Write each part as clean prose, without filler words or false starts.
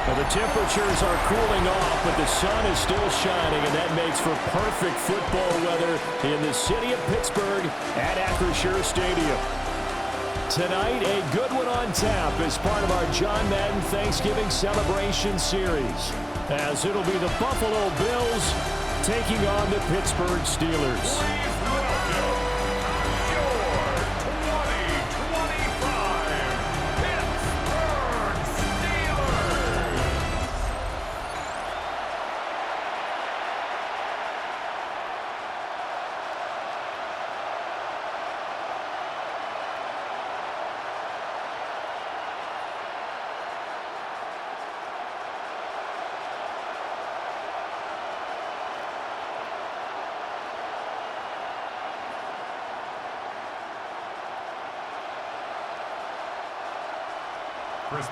Well, the temperatures are cooling off, but the sun is still shining, and that makes for perfect football weather in the city of Pittsburgh at Acrisure Stadium. Tonight, a good one on tap as part of our John Madden Thanksgiving Celebration Series, as it'll be the Buffalo Bills taking on the Pittsburgh Steelers.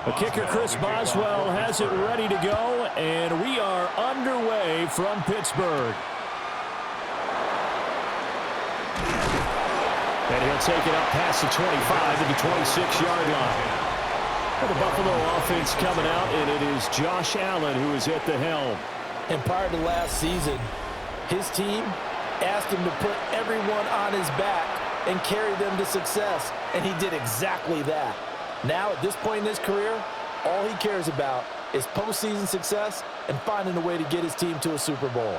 The kicker, Chris Boswell, has it ready to go, and we are underway from Pittsburgh. And he'll take it up past the 25 to the 26-yard line. And the Buffalo offense coming out, and it is Josh Allen who is at the helm. And prior to last season, his team asked him to put everyone on his back and carry them to success, and he did exactly that. Now, at this point in his career, all he cares about is postseason success and finding a way to get his team to a Super Bowl.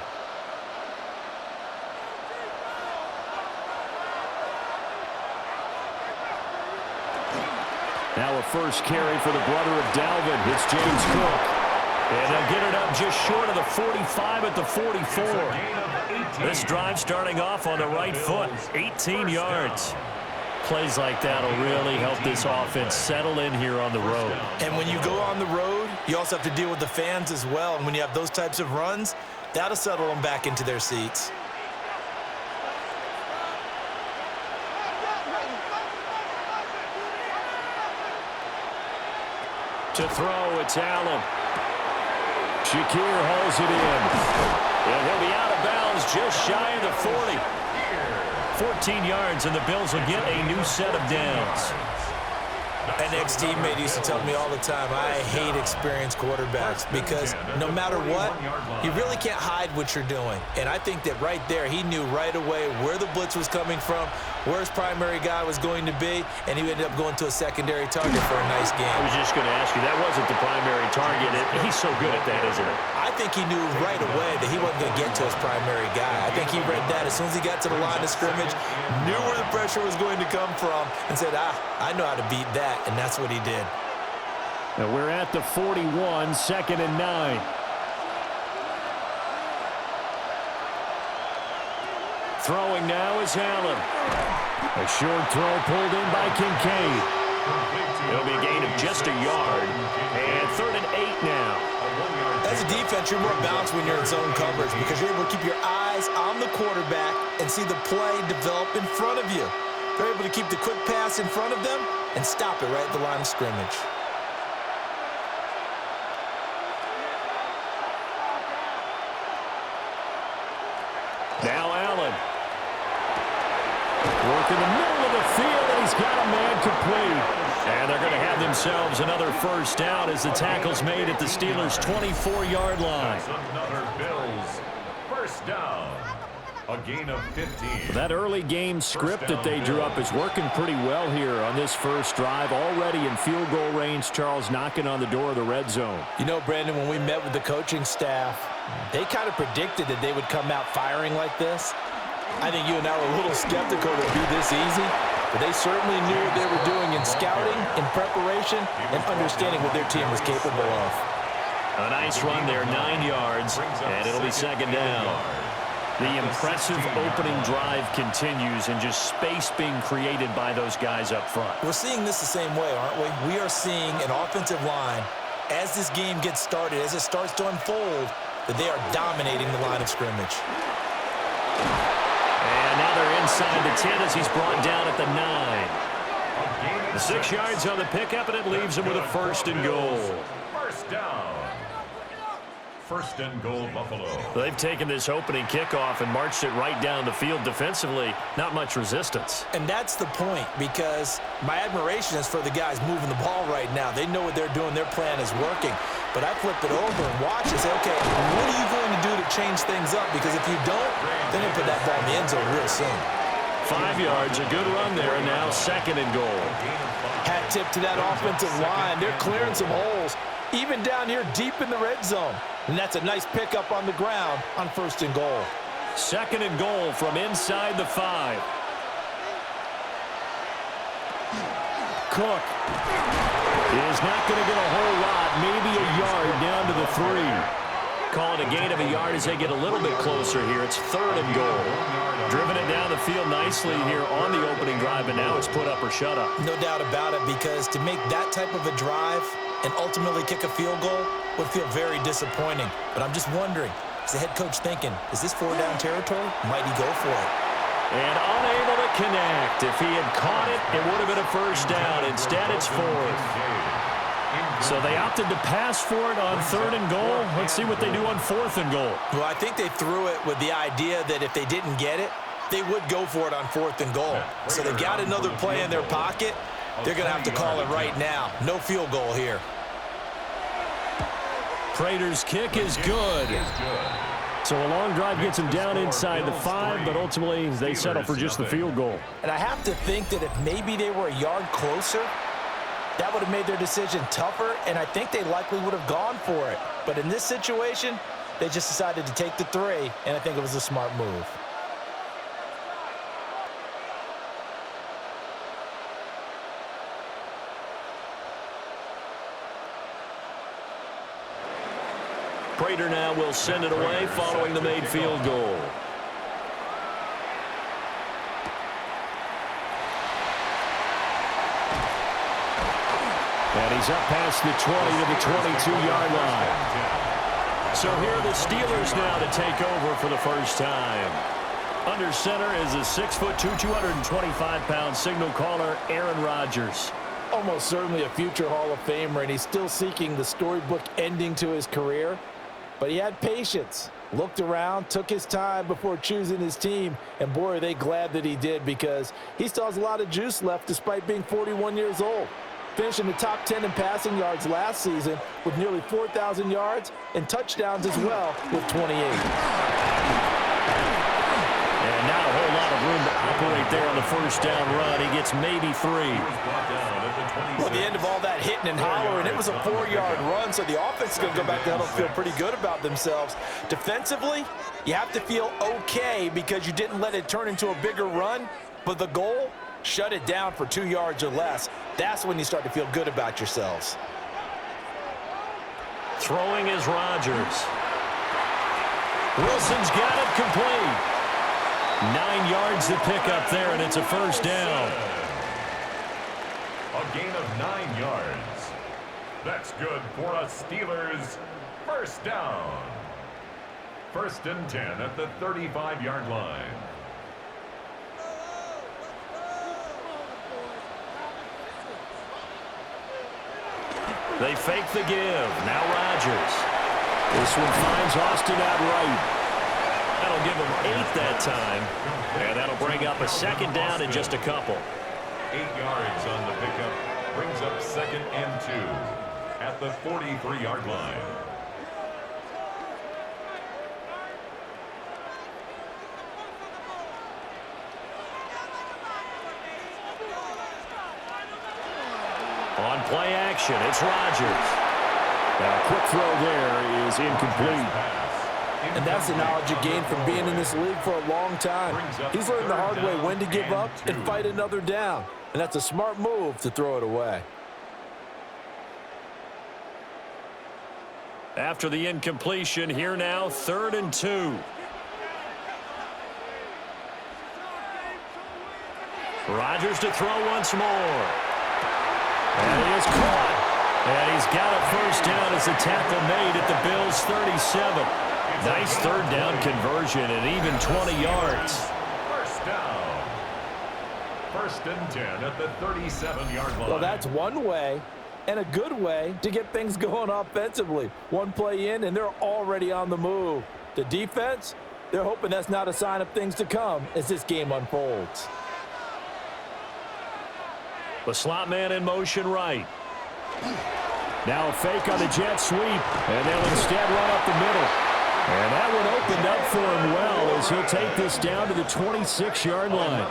Now a first carry for the brother of Dalvin. It's James Cook. And they'll get it up just short of the 45 at the 44. This drive starting off on the right foot, 18 yards. Plays like that will really help this offense settle in here on the road. And when you go on the road, you also have to deal with the fans as well. And when you have those types of runs, that'll settle them back into their seats. To throw, it's Allen. Shakir hauls it in. And he'll be out of bounds just shy of the 40. 14 yards, and the Bills will get a new set of downs. An ex-teammate used to tell me all the time, I hate experienced quarterbacks because no matter what, you really can't hide what you're doing. And I think that right there, he knew right away where the blitz was coming from, where his primary guy was going to be, and he ended up going to a secondary target for a nice game. I was just going to ask you, that wasn't the primary target. He's so good at that, isn't it? I think he knew right away that he wasn't going to get to his primary guy. I think he read that as soon as he got to the line of scrimmage, knew where the pressure was going to come from, and said, I know how to beat that, and that's what he did. Now we're at the 41, 2nd and 9. Throwing now is Allen. A short throw pulled in by Kincaid. It'll be a gain of just a yard. And 3rd and 8 now. As a defense, you're more balanced when you're in zone coverage because you're able to keep your eyes on the quarterback and see the play develop in front of you. They're able to keep the quick pass in front of them and stop it right at the line of scrimmage. Now Allen. Work in the middle of the field, and he's got a man complete. And they're going to have themselves another first down as the tackle's made at the Steelers' 24-yard line. Another Bills first down. A gain of 15. That early game script that they drew up is working pretty well here on this first drive. Already in field goal range, Charles knocking on the door of the red zone. You know, Brandon, when we met with the coaching staff, they kind of predicted that they would come out firing like this. I think you and I were a little skeptical it would be this easy, but they certainly knew what they were doing in scouting, in preparation, and understanding what their team was capable of. A nice run there, 9 yards, and it'll be 2nd down. The impressive opening drive continues, and just space being created by those guys up front. We're seeing this the same way, aren't we? We are seeing an offensive line, as this game gets started, as it starts to unfold, that they are dominating the line of scrimmage. And now they're inside the 10 as he's brought down at the 9. The 6 yards on the pickup, and it leaves him with a 1st and goal. First down. 1st and goal, Buffalo. They've taken this opening kickoff and marched it right down the field defensively. Not much resistance. And that's the point, because my admiration is for the guys moving the ball right now. They know what they're doing. Their plan is working. but I flip it over and watch and say, okay, what are you going to do to change things up? Because if you don't, then you put that ball in the end zone real soon. 5 yards, a good run there, and now 2nd and goal. Hat tip to that offensive line. They're clearing some holes, even down here deep in the red zone. And that's a nice pickup on the ground on 1st and goal. 2nd and goal from inside the 5. Cook is not going to get a whole lot, maybe a yard down to the 3. Call it a gain of a yard as they get a little bit closer here. It's 3rd and goal. Driven it down the field nicely here on the opening drive, and now it's put up or shut up. No doubt about it, because to make that type of a drive and ultimately kick a field goal would feel very disappointing. But I'm just wondering, is the head coach thinking, is this 4-down territory? Might he go for it? And unable to connect. If he had caught it, it would have been a 1st down. Instead, it's 4th. So they opted to pass for it on 3rd and goal. Let's see what they do on 4th and goal. Well, I think they threw it with the idea that if they didn't get it, they would go for it on 4th and goal. So they've got another play in their pocket. They're going to have to call it right now. No field goal here. Prater's kick is good. So a long drive gets him down inside the 5, but ultimately they settle for just the field goal. And I have to think that if maybe they were a yard closer, that would have made their decision tougher, and I think they likely would have gone for it. But in this situation, they just decided to take the 3, and I think it was a smart move. Prater now will send it away following the made field goal. And he's up past the 20 to the 22-yard line. So here are the Steelers now to take over for the first time. Under center is a 6'2", 225-pound signal caller, Aaron Rodgers. Almost certainly a future Hall of Famer, and he's still seeking the storybook ending to his career. But he had patience, looked around, took his time before choosing his team, and boy, are they glad that he did, because he still has a lot of juice left despite being 41 years old. Finishing the top 10 in passing yards last season with nearly 4,000 yards and touchdowns as well with 28. And not a whole lot of room to operate there on the 1st down run. He gets maybe 3. Well, at the end of all that hitting and hollering, it was a 4-yard run, so the offense is going to go back down and feel pretty good about themselves. Defensively, you have to feel okay because you didn't let it turn into a bigger run, but the goal, shut it down for 2 yards or less. That's when you start to feel good about yourselves. Throwing is Rodgers. Wilson's got it complete. 9 yards to pick up there, and it's a 1st down. A gain of 9 yards. That's good for a Steelers 1st down. 1st and 10 at the 35-yard line. They fake the give. Now Rodgers. This one finds Austin out right. That'll give him 8 that time. And that'll bring up a 2nd down in just a couple. 8 yards on the pickup. Brings up 2nd and 2 at the 43-yard line. On play action, it's Rodgers. Now, a quick throw there is incomplete. And that's the knowledge you gain from being in this league for a long time. He's learned the hard way when to give up and fight another down. And that's a smart move to throw it away. After the incompletion, here now, 3rd and 2. Rodgers to throw once more. And he is caught. And he's got a 1st down as the tackle made at the Bills' 37. Nice 3rd down conversion and even 20 yards. 1st down. 1st and 10 at the 37-yard line. Well, that's one way and a good way to get things going offensively. One play in, and they're already on the move. The defense, they're hoping that's not a sign of things to come as this game unfolds. The slot man in motion right. Now a fake on the jet sweep, and they'll instead run up the middle. And that one opened up for him well as he'll take this down to the 26-yard line.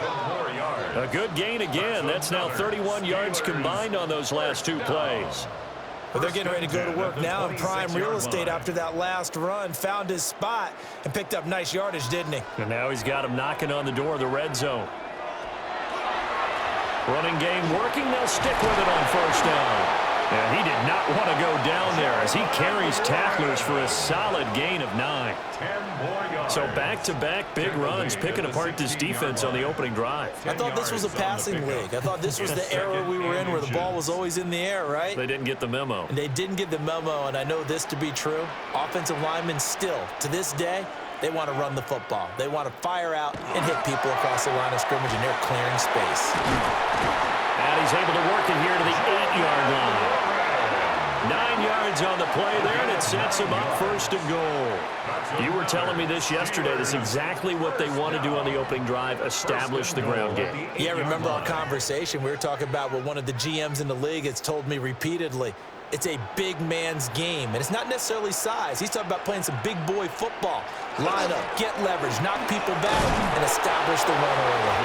A good gain again. That's now 31 yards combined on those last two plays. But they're getting ready to go to work now in prime real estate after that last run. Found his spot and picked up nice yardage, didn't he? And now he's got him knocking on the door of the red zone. Running game working. They'll stick with it on first down. And he did not want to go down there as he carries tacklers for a solid gain of 9. So back-to-back big runs, picking apart this defense on the opening drive. I thought this was a passing league. I thought this was the era we were in where the ball was always in the air, right? They didn't get the memo. And they didn't get the memo, and I know this to be true. Offensive linemen still, to this day, they want to run the football. They want to fire out and hit people across the line of scrimmage, and they're clearing space. And he's able to work it here to the 8-yard line. 9 yards on the play there, and it sets him up first and goal. You were telling me this yesterday. This is exactly what they want to do on the opening drive, establish the ground game. Yeah, remember our conversation. We were talking about what one of the GMs in the league has told me repeatedly. It's a big man's game, and it's not necessarily size. He's talking about playing some big boy football. Line up, get leverage, knock people back, and establish the run early.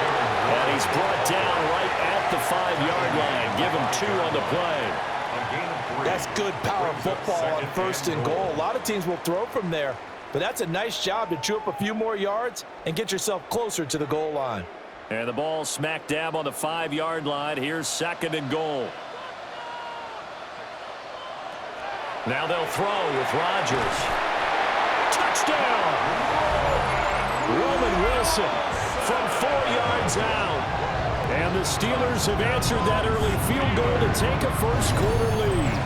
And he's brought down right at the 5-yard line. Give him 2 on the play. That's good power football on first and goal. A lot of teams will throw from there, but that's a nice job to chew up a few more yards and get yourself closer to the goal line. And the ball smack dab on the 5-yard line. Here's second and goal. Now they'll throw with Rodgers. Touchdown! Roman Wilson from 4 yards out. And the Steelers have answered that early field goal to take a first-quarter lead.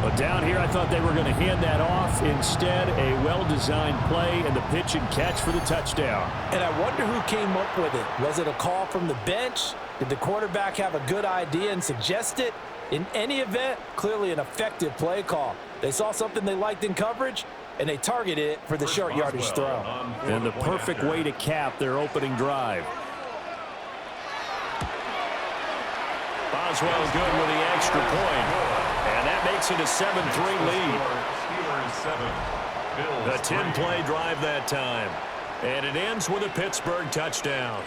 But down here, I thought they were going to hand that off. Instead, a well-designed play and the pitch and catch for the touchdown. And I wonder who came up with it. Was it a call from the bench? Did the quarterback have a good idea and suggest it? In any event, clearly an effective play call. They saw something they liked in coverage, and they targeted it for the short yardage throw. And the perfect way to cap their opening drive. Boswell good with the extra point. And that makes it a 7-3 lead. A 10-play drive that time. And it ends with a Pittsburgh touchdown.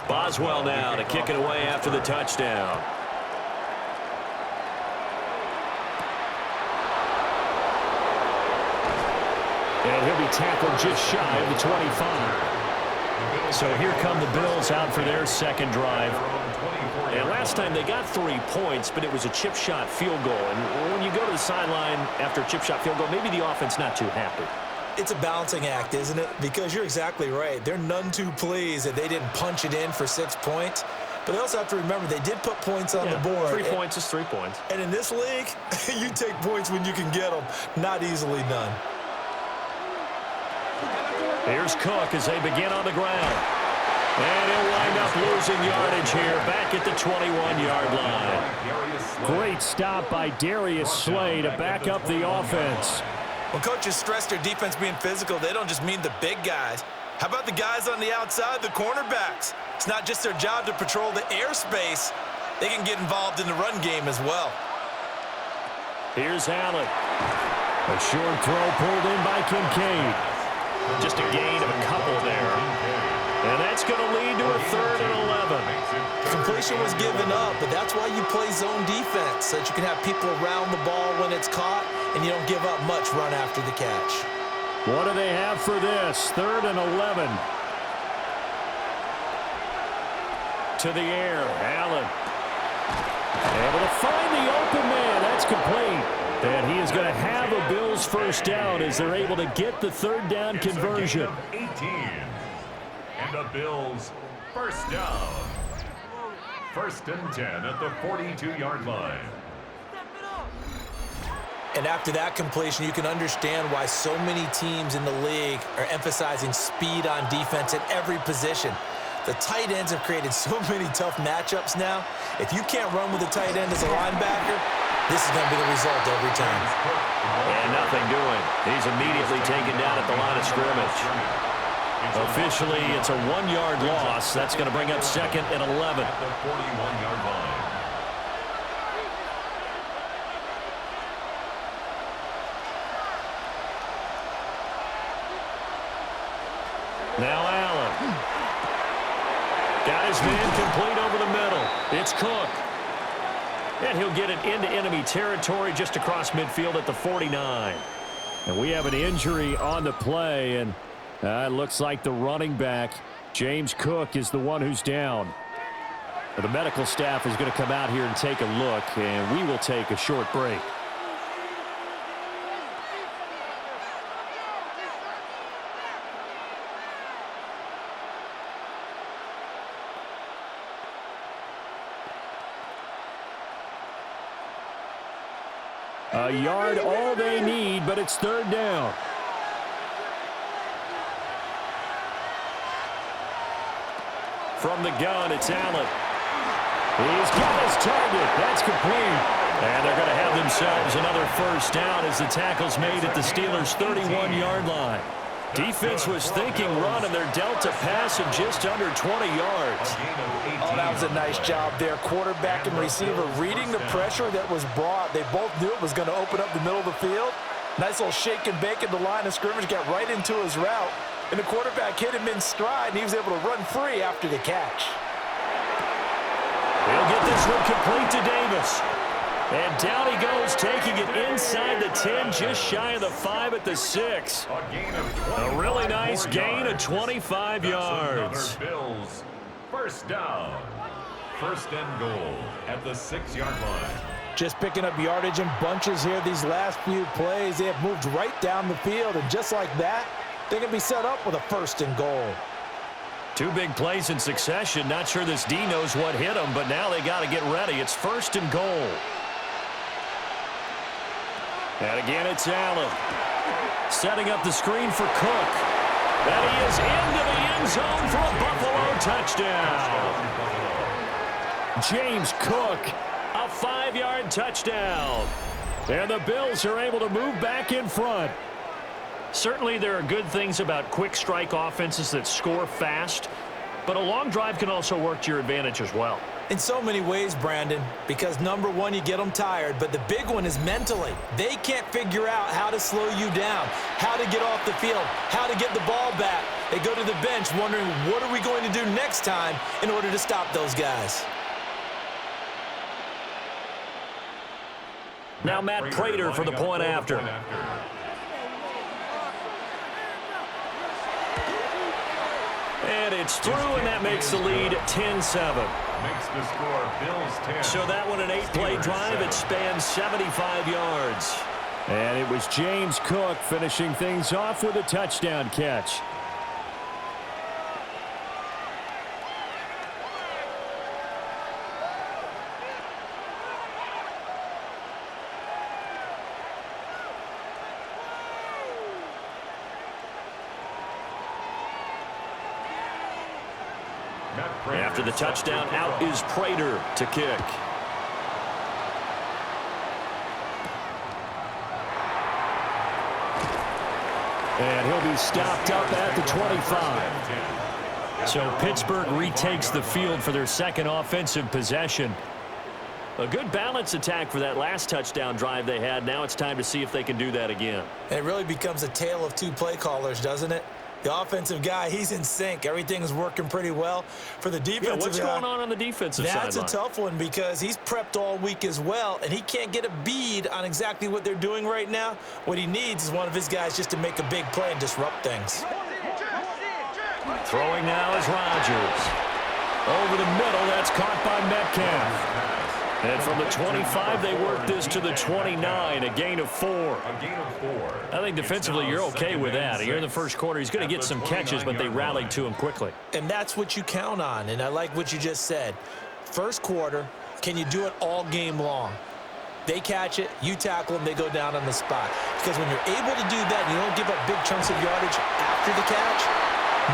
Boswell now to kick it away after the touchdown. And he'll be tackled just shy of the 25. So here come the Bills out for their second drive. And last time they got 3 points, but it was a chip shot field goal. And when you go to the sideline after a chip shot field goal, maybe the offense not too happy. It's a balancing act, isn't it? Because you're exactly right. They're none too pleased that they didn't punch it in for 6 points. But they also have to remember they did put points on the board. 3 points is 3 points. And in this league, you take points when you can get them. Not easily done. Here's Cook as they begin on the ground. And he'll wind up losing yardage here back at the 21-yard line. Great stop by Darius Slay to back up the offense. When coaches stress their defense being physical, they don't just mean the big guys. How about the guys on the outside, the cornerbacks? It's not just their job to patrol the airspace. They can get involved in the run game as well. Here's Allen. A short throw pulled in by Kincaid. Just a gain of a couple there. And that's going to lead to a 3rd and 11. Completion was given up, but that's why you play zone defense, so that you can have people around the ball when it's caught, and you don't give up much run after the catch. What do they have for this? 3rd and 11. To the air, Allen. Able to find the open man. That's complete. And he is going to have a Bills first down as they're able to get the 3rd down conversion. 18. And the Bills first down. 1st and 10 at the 42-yard line. And after that completion, you can understand why so many teams in the league are emphasizing speed on defense at every position. The tight ends have created so many tough matchups now. If you can't run with a tight end as a linebacker, this is going to be the result every time. And nothing doing. He's immediately taken down at the line of scrimmage. Officially, it's a 1-yard loss. That's going to bring up 2nd and 11. At the 41-yard line. Now Allen. Got his man complete over the middle. It's Cook. And he'll get it into enemy territory just across midfield at the 49. And we have an injury on the play, and it looks like the running back, James Cook, is the one who's down. The medical staff is going to come out here and take a look, and we will take a short break. A yard, all they need, but it's 3rd down. From the gun, it's Allen. He's got his target. That's complete. And they're going to have themselves another 1st down as the tackle's made at the Steelers' 31-yard line. Defense was thinking run, and they're dealt a pass of just under 20 yards. Oh, that was a nice job there. Quarterback and receiver reading the pressure that was brought. They both knew it was going to open up the middle of the field. Nice little shake and bake at the line of scrimmage, got right into his route. And the quarterback hit him in stride, and he was able to run free after the catch. He'll get this one complete to Davis. And down he goes, taking it inside the 10, just shy of the 5 at the 6. A really nice gain of 25 yards. Bills. 1st down. 1st and goal at the 6-yard line. Just picking up yardage in bunches here these last few plays. They have moved right down the field, and just like that, they can be set up with a 1st and goal. 2 big plays in succession. Not sure this D knows what hit him, but now they got to get ready. It's 1st and goal. And again, it's Allen. Setting up the screen for Cook. And he is into the end zone for a Buffalo touchdown. James Cook, a 5-yard touchdown. And the Bills are able to move back in front. Certainly there are good things about quick strike offenses that score fast, but a long drive can also work to your advantage as well. In so many ways, Brandon, because number one, you get them tired, but the big one is mentally. They can't figure out how to slow you down, how to get off the field, how to get the ball back. They go to the bench wondering, what are we going to do next time in order to stop those guys? Now Matt Prater for the point after. And it's through, and that makes the lead 10-7. Makes the score Bills 10. So that one an 8-play drive. It spans 75 yards. And it was James Cook finishing things off with a touchdown catch. After the touchdown, out is Prater to kick. And he'll be stopped up at the 25. So Pittsburgh retakes the field for their 2nd offensive possession. A good balance attack for that last touchdown drive they had. Now it's time to see if they can do that again. And it really becomes a tale of 2 play callers, doesn't it? The offensive guy, he's in sync. Everything's working pretty well. For the defensive what's going on the defensive side? That's a tough one because he's prepped all week as well, and he can't get a bead on exactly what they're doing right now. What he needs is one of his guys just to make a big play and disrupt things. Throwing now is Rodgers. Over the middle, that's caught by Metcalf. And from the 25, they work this to the 29, a gain of 4. A gain of 4. I think defensively you're okay with that. Here in the first quarter, he's going to get some catches, but they rallied to him quickly. And that's what you count on, and I like what you just said. First quarter, can you do it all game long? They catch it, you tackle them, they go down on the spot. Because when you're able to do that and you don't give up big chunks of yardage after the catch,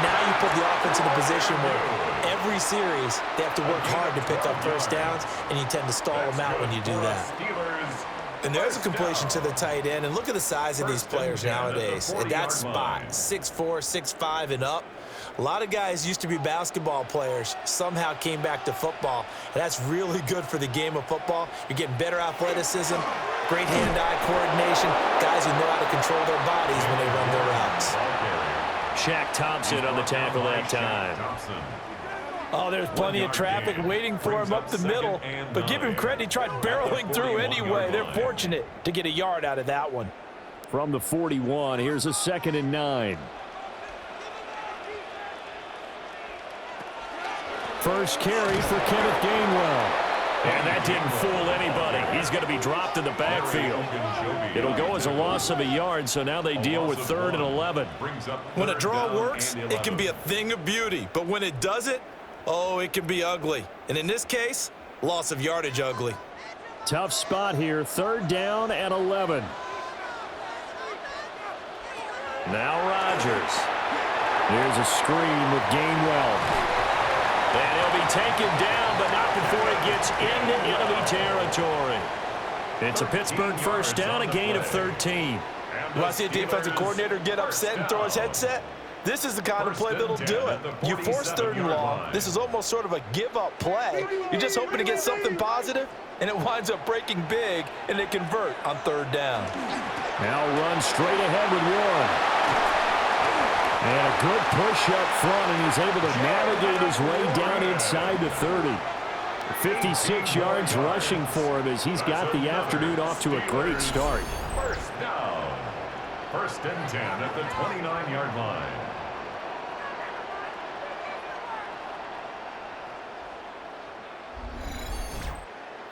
now you put the offense in a position where every series they have to work hard to pick up first downs, and you tend to stall them out when you do that. And there's a completion to the tight end, and look at the size of these players nowadays. At that spot, 6'4", 6'5", and up. A lot of guys used to be basketball players, somehow came back to football, and that's really good for the game of football. You're getting better athleticism, great hand-eye coordination, guys who know how to control their bodies when they run their routes. Shaq Thompson on the tackle that time. Oh, there's plenty of traffic waiting for him up the middle, but give him credit, he tried barreling through anyway. They're fortunate to get a yard out of that one. From the 41, here's a 2nd and 9. First carry for Kenneth Gainwell. And that didn't fool anybody. He's going to be dropped in the backfield. It'll go as a loss of a yard, so now they deal with 3rd and 11. When a draw works, it can be a thing of beauty. But when it doesn't, oh, it can be ugly. And in this case, loss of yardage ugly. Tough spot here, 3rd down and 11. Now Rodgers. Here's a screen with Gainwell. And he'll be taken down, but not before it gets into enemy territory. It's a Pittsburgh first down, a gain of 13. When I see a defensive coordinator get upset and throw his headset, this is the kind of play that'll do it. You force 3rd and long. This is almost sort of a give-up play. You're just hoping to get something positive, and it winds up breaking big, and they convert on 3rd down. Now run straight ahead with one. And a good push up front, and he's able to navigate his way down inside the 30. 56 yards rushing for him as he's got the afternoon off to a great start. First down. 1st and 10 at the 29-yard line.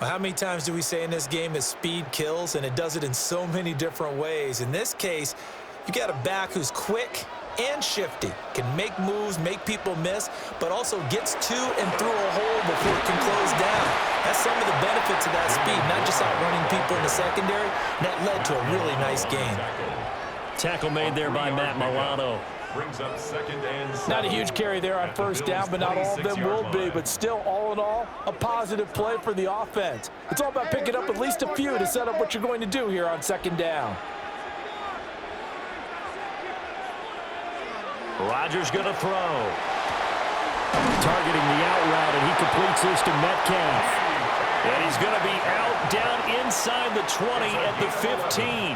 Well, how many times do we say in this game that speed kills, and it does it in so many different ways? In this case, you got a back who's quick and shifty, can make moves, make people miss, but also gets to and through a hole before it can close down. That's some of the benefits of that speed, not just outrunning people in the secondary, and that led to a really nice game. Tackle made there by Matt Milano. Brings up 2nd and 7. Not a huge carry there on first down, but not all of them will be. But still, all in all, a positive play for the offense. It's all about picking up at least a few to set up what you're going to do here on 2nd down. Rodgers going to throw. Targeting the out route, and he completes this to Metcalf. And he's going to be out down inside the 20 at the 15.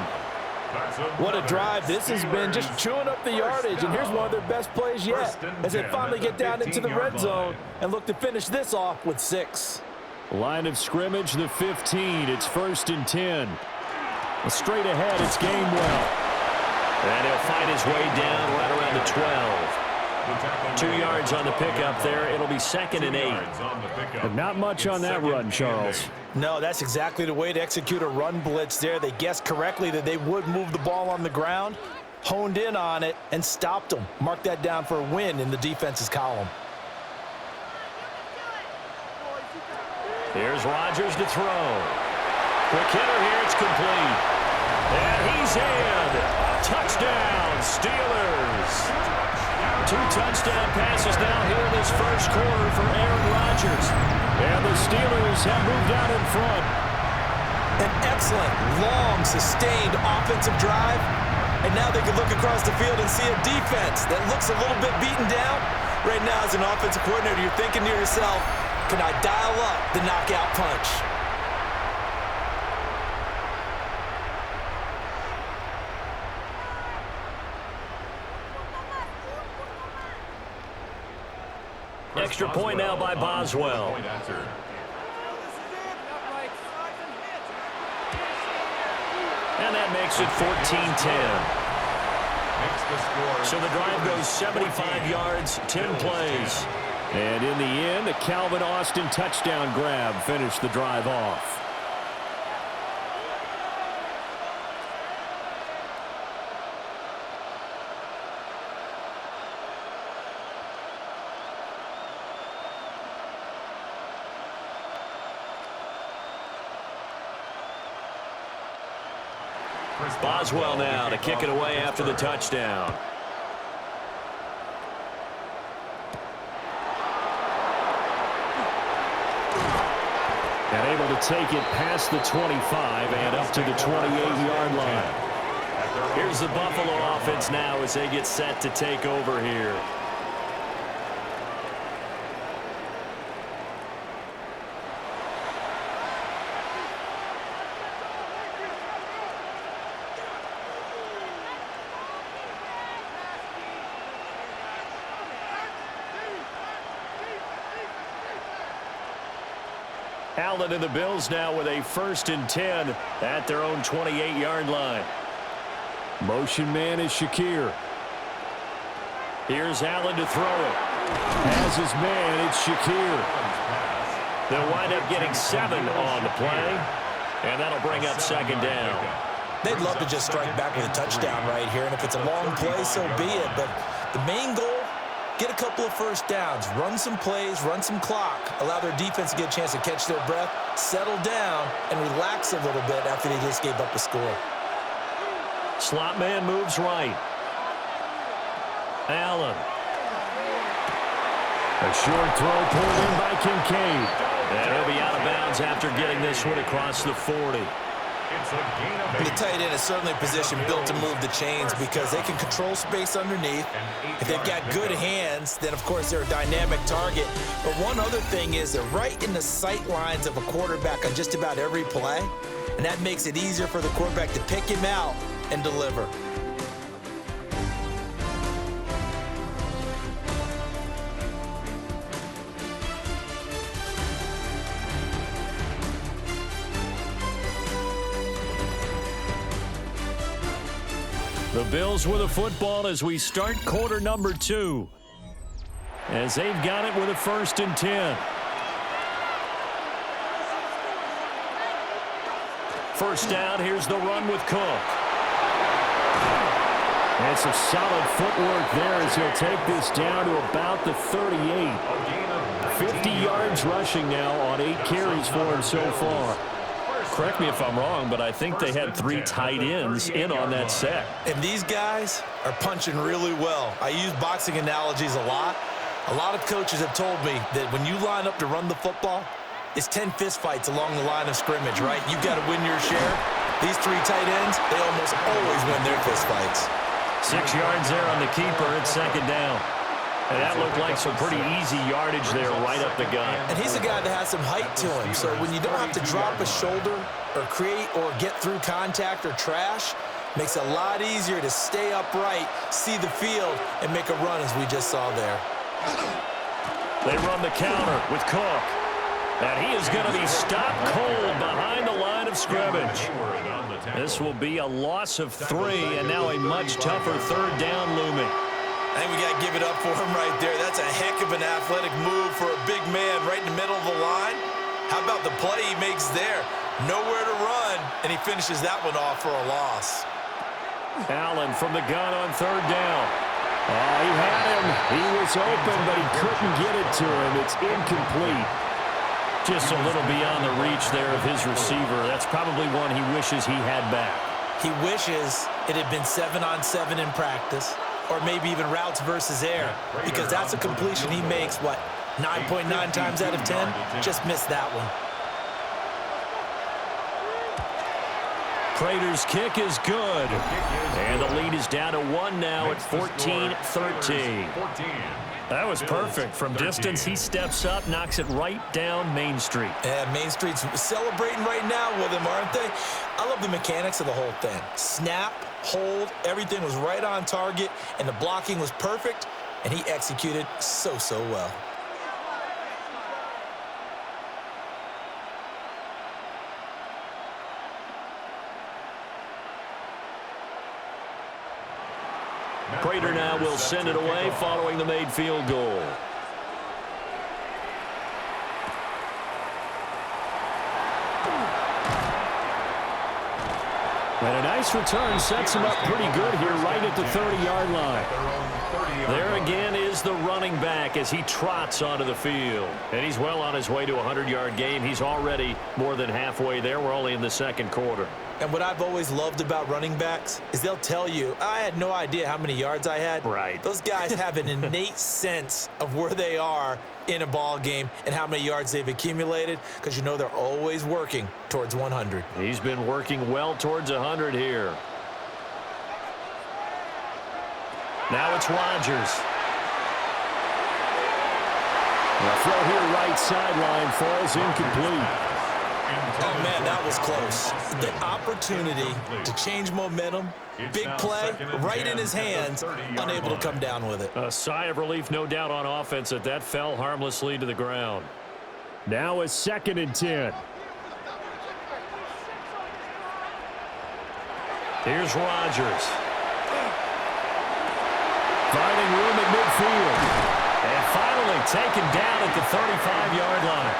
What a drive this has been, just chewing up the yardage. And here's one of their best plays yet as they finally get down into the red zone and look to finish this off with 6. Line of scrimmage, the 15. It's 1st and 10. Straight ahead, it's Gainwell. And he'll fight his way down right around the 12. 2 yards on the pickup there. It'll be 2nd and 8. But not much on that run, Charles. No, that's exactly the way to execute a run blitz there. They guessed correctly that they would move the ball on the ground, honed in on it, and stopped them. Mark that down for a win in the defense's column. Here's Rodgers to throw. Quick hitter here, it's complete. And he's in. Touchdown, Steelers. 2 touchdown passes now here in this first quarter for Aaron Rodgers. And the Steelers have moved out in front. An excellent, long, sustained offensive drive. And now they can look across the field and see a defense that looks a little bit beaten down. Right now, as an offensive coordinator, you're thinking to yourself, can I dial up the knockout punch? Extra point now by Boswell. And that makes it 14-10. So the drive goes 75 yards, 10 plays. And in the end, a Calvin Austin touchdown grab finished the drive off. Boswell now to kick it away after the touchdown. And able to take it past the 25 and up to the 28-yard line. Here's the Buffalo offense now as they get set to take over here. Allen and the Bills now with a 1st and 10 at their own 28-yard line. Motion man is Shakir. Here's Allen to throw it. As his man, it's Shakir. They'll wind up getting 7 on the play, and that'll bring up 2nd down. They'd love to just strike back with a touchdown right here, and if it's a long play, so be it. But the main goal, get a couple of 1st downs, run some plays, run some clock, allow their defense to get a chance to catch their breath, settle down, and relax a little bit after they just gave up a score. Slot man moves right. Allen. A short throw pulled in by Kincaid. And he'll be out of bounds after getting this one across the 40. The tight end is certainly a position built to move the chains because they can control space underneath. If they've got good hands, then of course they're a dynamic target. But one other thing is they're right in the sight lines of a quarterback on just about every play. And that makes it easier for the quarterback to pick him out and deliver. The Bills with a football as we start quarter number 2. As they've got it with a 1st and 10. First down, here's the run with Cook. And some solid footwork there as he'll take this down to about the 38. 50 yards rushing now on 8 carries for him so far. Correct me if I'm wrong, but I think they had 3 tight ends in on that set. And these guys are punching really well. I use boxing analogies a lot. A lot of coaches have told me that when you line up to run the football, it's 10 fistfights along the line of scrimmage, right? You've got to win your share. These 3 tight ends, they almost always win their fistfights. 6 yards there on the keeper at 2nd down. And that looked like some pretty easy yardage there right up the gut. And he's a guy that has some height to him. So when you don't have to drop a shoulder or create or get through contact or trash, makes it a lot easier to stay upright, see the field, and make a run as we just saw there. They run the counter with Cook. And he is going to be stopped cold behind the line of scrimmage. This will be a loss of 3, and now a much tougher 3rd down looming. I think we got to give it up for him right there. That's a heck of an athletic move for a big man right in the middle of the line. How about the play he makes there? Nowhere to run, and he finishes that one off for a loss. Allen from the gun on 3rd down. Oh, he had him. He was open, but he couldn't get it to him. It's incomplete. Just a little beyond the reach there of his receiver. That's probably one he wishes he had back. He wishes it had been 7-on-7 in practice, or maybe even routes versus air, because that's a completion he makes, 9.9 times out of 10? Just missed that one. Prater's kick is good. And the lead is down to 1 now at 14-13. That was perfect. From distance, he steps up, knocks it right down Main Street. Yeah, Main Street's celebrating right now with him, aren't they? I love the mechanics of the whole thing. Snap, hold, everything was right on target, and the blocking was perfect, and he executed so well. Prater now will send it away following the made field goal. And a nice return sets him up pretty good here right at the 30-yard line. There again is the running back as he trots onto the field. And he's well on his way to a 100-yard game. He's already more than halfway there. We're only in the 2nd quarter. And what I've always loved about running backs is they'll tell you, I had no idea how many yards I had. Right. Those guys have an innate sense of where they are in a ball game and how many yards they've accumulated, because you know they're always working towards 100. He's been working well towards 100 here. Now it's Rodgers. The throw here right sideline falls incomplete. Oh, man, that was close. The opportunity to change momentum, big play, right in his hands, unable to come down with it. A sigh of relief, no doubt, on offense that fell harmlessly to the ground. Now it's 2nd and 10. Here's Rodgers. Finding room at midfield. And finally taken down at the 35-yard line.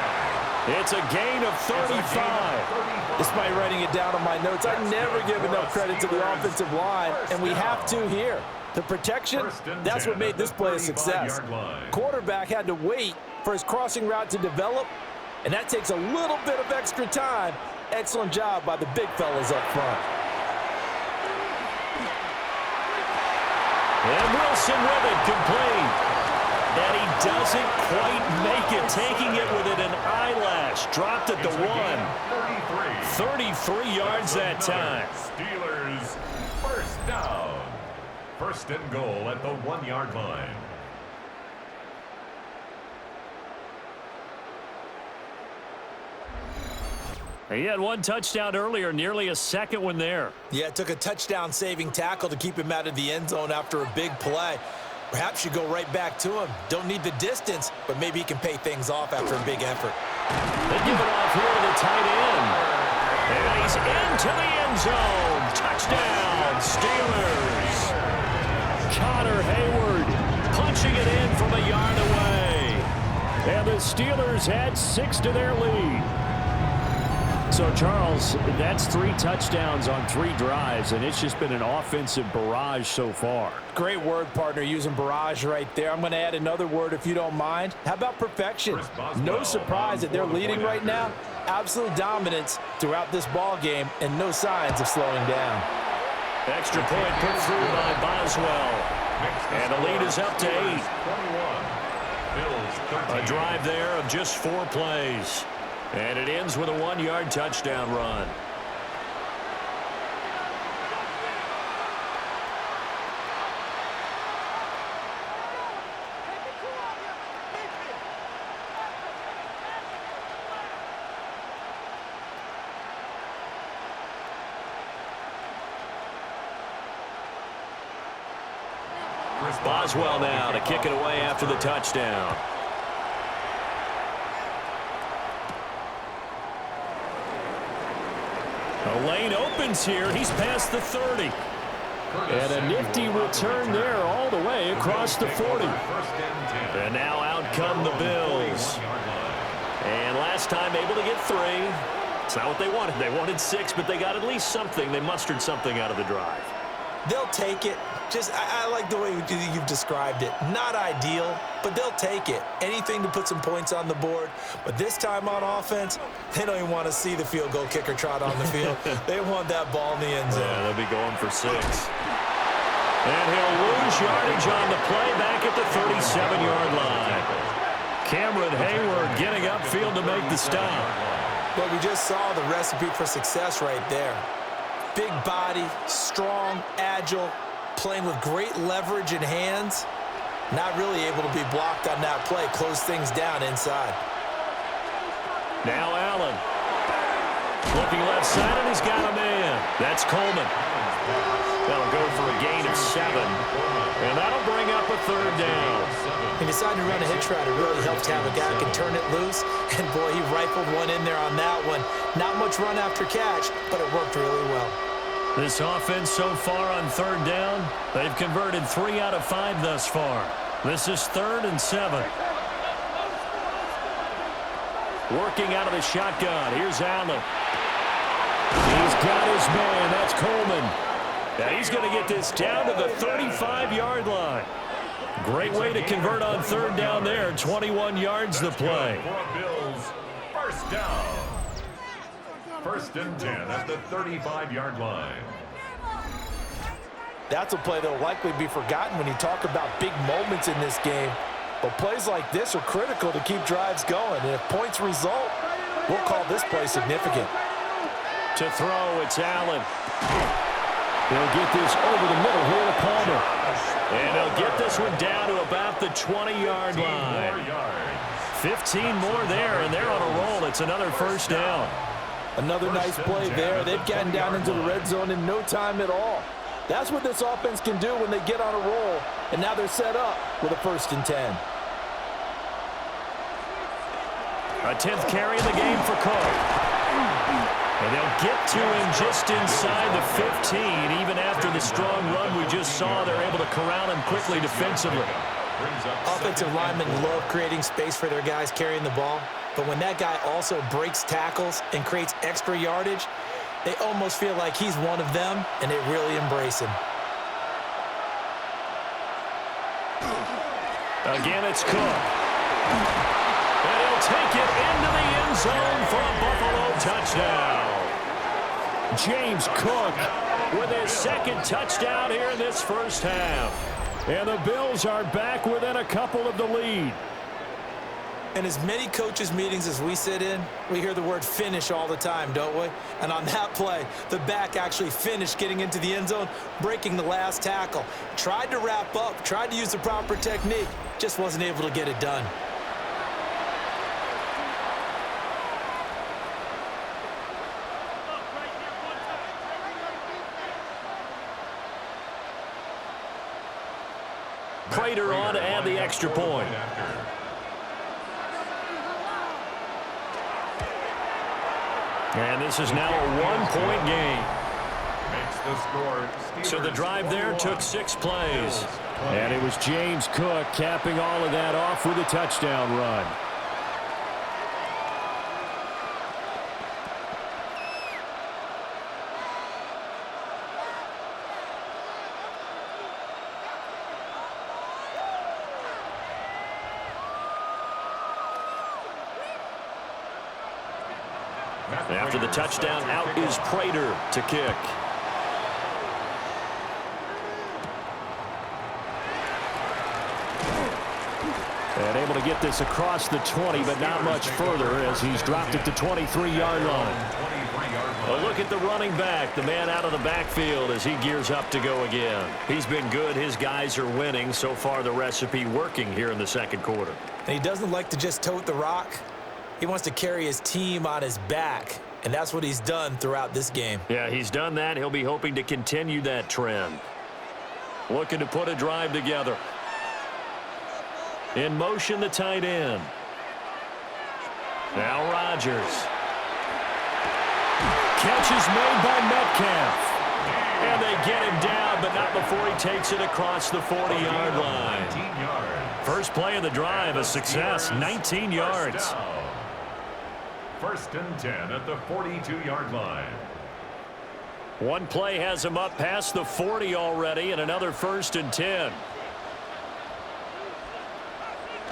It's a gain of 35. Despite writing it down on my notes, I never give enough credit to the offensive line, and we have to here. The protection, that's what made this play a success. Quarterback had to wait for his crossing route to develop, and that takes a little bit of extra time. Excellent job by the big fellas up front. And Wilson with it, complete. And he doesn't quite make it, taking it with an eyelash. Dropped at the 1. 33 yards that time. Steelers first down. 1st and goal at the 1-yard line. He had 1 touchdown earlier, nearly a 2nd one there. Yeah, it took a touchdown-saving tackle to keep him out of the end zone after a big play. Perhaps you go right back to him. Don't need the distance, but maybe he can pay things off after a big effort. They give it off here to the tight end. And he's into the end zone. Touchdown, Steelers. Connor Hayward punching it in from a yard away. And the Steelers add 6 to their lead. So, Charles, that's 3 touchdowns on 3 drives, and it's just been an offensive barrage so far. Great word, partner, using barrage right there. I'm going to add another word if you don't mind. How about perfection? No surprise that they're leading right now. Absolute dominance throughout this ball game and no signs of slowing down. Extra point put through by Boswell. And the lead is up to 8. A drive there of just 4 plays. And it ends with a 1-yard touchdown run. Boswell now to kick it away after the touchdown. The lane opens here. He's past the 30. And a nifty return there all the way across the 40. And now out come the Bills. And last time able to get 3. It's not what they wanted. They wanted 6, but they got at least something. They mustered something out of the drive. They'll take it. I like the way you've described it. Not ideal, but they'll take it. Anything to put some points on the board. But this time on offense, they don't even want to see the field goal kicker trot on the field. They want that ball in the end zone. Yeah, they'll be going for 6. And he'll lose yardage on the play back at the 37-yard line. Cameron Hayward getting upfield to make the stop. But we just saw the recipe for success right there. Big body, strong, agile, playing with great leverage in hands. Not really able to be blocked on that play. Close things down inside. Now Allen. Looking left side, and he's got a man. That's Coleman. That'll go for a gain of 7. And that'll bring up a 3rd down. He decided to run a hitch route. It really helped to have a guy who can turn it loose. And, boy, he rifled one in there on that one. Not much run after catch, but it worked really well. This offense so far on 3rd down, they've converted 3 out of 5 thus far. This is 3rd and 7. Working out of the shotgun. Here's Allen. He's got his man. That's Coleman. And he's going to get this down to the 35-yard line. Great way to convert on 3rd down there. 21 yards the play. Bills first down. First and 10 at the 35-yard line. That's a play that will likely be forgotten when you talk about big moments in this game. But plays like this are critical to keep drives going. And if points result, we'll call this play significant. To throw, it's Allen. He'll get this over the middle here to Palmer. And he'll get this one down to about the 20-yard line. 15 more there, and they're on a roll. It's another first down. Another nice play there. They've gotten down into the red zone in no time at all. That's what this offense can do when they get on a roll. And now they're set up with a first and 10. A 10th carry in the game for Cook. And they'll get to him just inside the 15. Even after the strong run we just saw, they're able to corral him quickly defensively. Offensive linemen love creating space for their guys carrying the ball. But when that guy also breaks tackles and creates extra yardage, they almost feel like he's one of them, and they really embrace him. Again, it's Cook. And he'll take it into the end zone for a Buffalo touchdown. James Cook with his second touchdown here in this first half. And the Bills are back within a couple of the lead. In as many coaches' meetings as we sit in, we hear the word finish all the time, don't we? And on that play, the back actually finished getting into the end zone, breaking the last tackle. Tried to wrap up, tried to use the proper technique, just wasn't able to get it done. Prater on to add the extra point. And this is now a one-point game. So the drive there took 6 plays. And it was James Cook capping all of that off with a touchdown run. After the touchdown, out is Prater to kick. And able to get this across the 20, but not much further as he's dropped it to 23-yard line. A look at the running back, the man out of the backfield as he gears up to go again. He's been good. His guys are winning. So far, the recipe working here in the second quarter. And he doesn't like to just tote the rock. He wants to carry his team on his back, and that's what he's done throughout this game. Yeah, he's done that. He'll be hoping to continue that trend. Looking to put a drive together. In motion, the tight end. Now Rodgers. Catch is made by Metcalf. And they get him down, but not before he takes it across the 40-yard line. First play of the drive, a success, 19 yards. First and 10 at the 42-yard line. One play has him up past the 40 already, and another first and 10.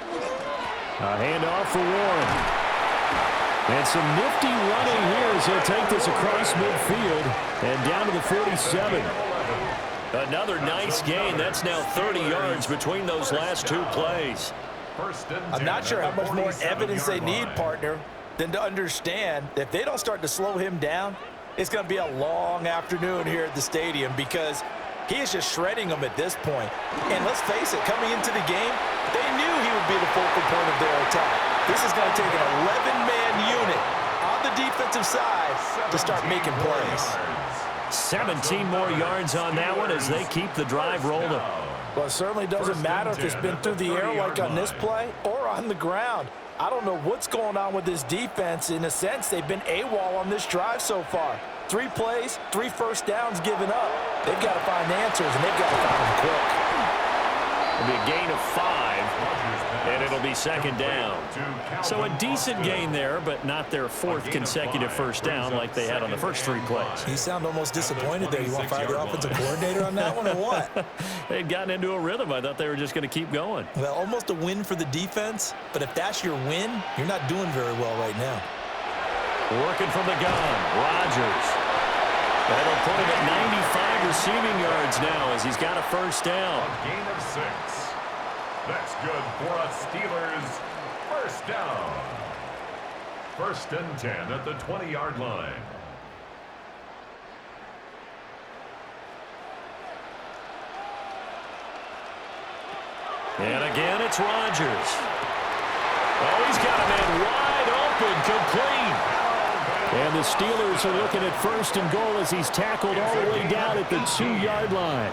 A handoff for Warren. And some nifty running here as he'll take this across midfield and down to the 47. Another nice gain. That's now 30 yards between those last 2 plays. I'm not sure how much more evidence they need, partner, than to understand that if they don't start to slow him down, it's going to be a long afternoon here at the stadium because he is just shredding them at this point. And let's face it, coming into the game, they knew he would be the focal point of their attack. This is going to take an 11-man unit on the defensive side to start making plays. 17 more yards on that one as they keep the drive rolling. Well, it certainly doesn't matter if it's been through the air like on this play or on the ground. I don't know what's going on with this defense. In a sense, they've been AWOL on this drive so far. 3 plays, 3 first downs given up. They've got to find answers, and they've got to find them quick. It'll be a gain of 5, and it'll be second down. So a decent gain there, but not their 4th consecutive first down like they had on the first 3 plays. You sound almost disappointed there. You want to fire the offensive coordinator on that one or what? They'd gotten into a rhythm. I thought they were just going to keep going. Well, almost a win for the defense, but if that's your win, you're not doing very well right now. Working from the gun, Rodgers. That'll put him at 95 receiving yards now as he's got a first down. A gain of 6. That's good for a Steelers first down. 1st and 10 at the 20-yard line. And again, it's Rodgers. Oh, he's got a man wide open, complete. And the Steelers are looking at 1st and goal as he's tackled all the way down at the 2-yard line.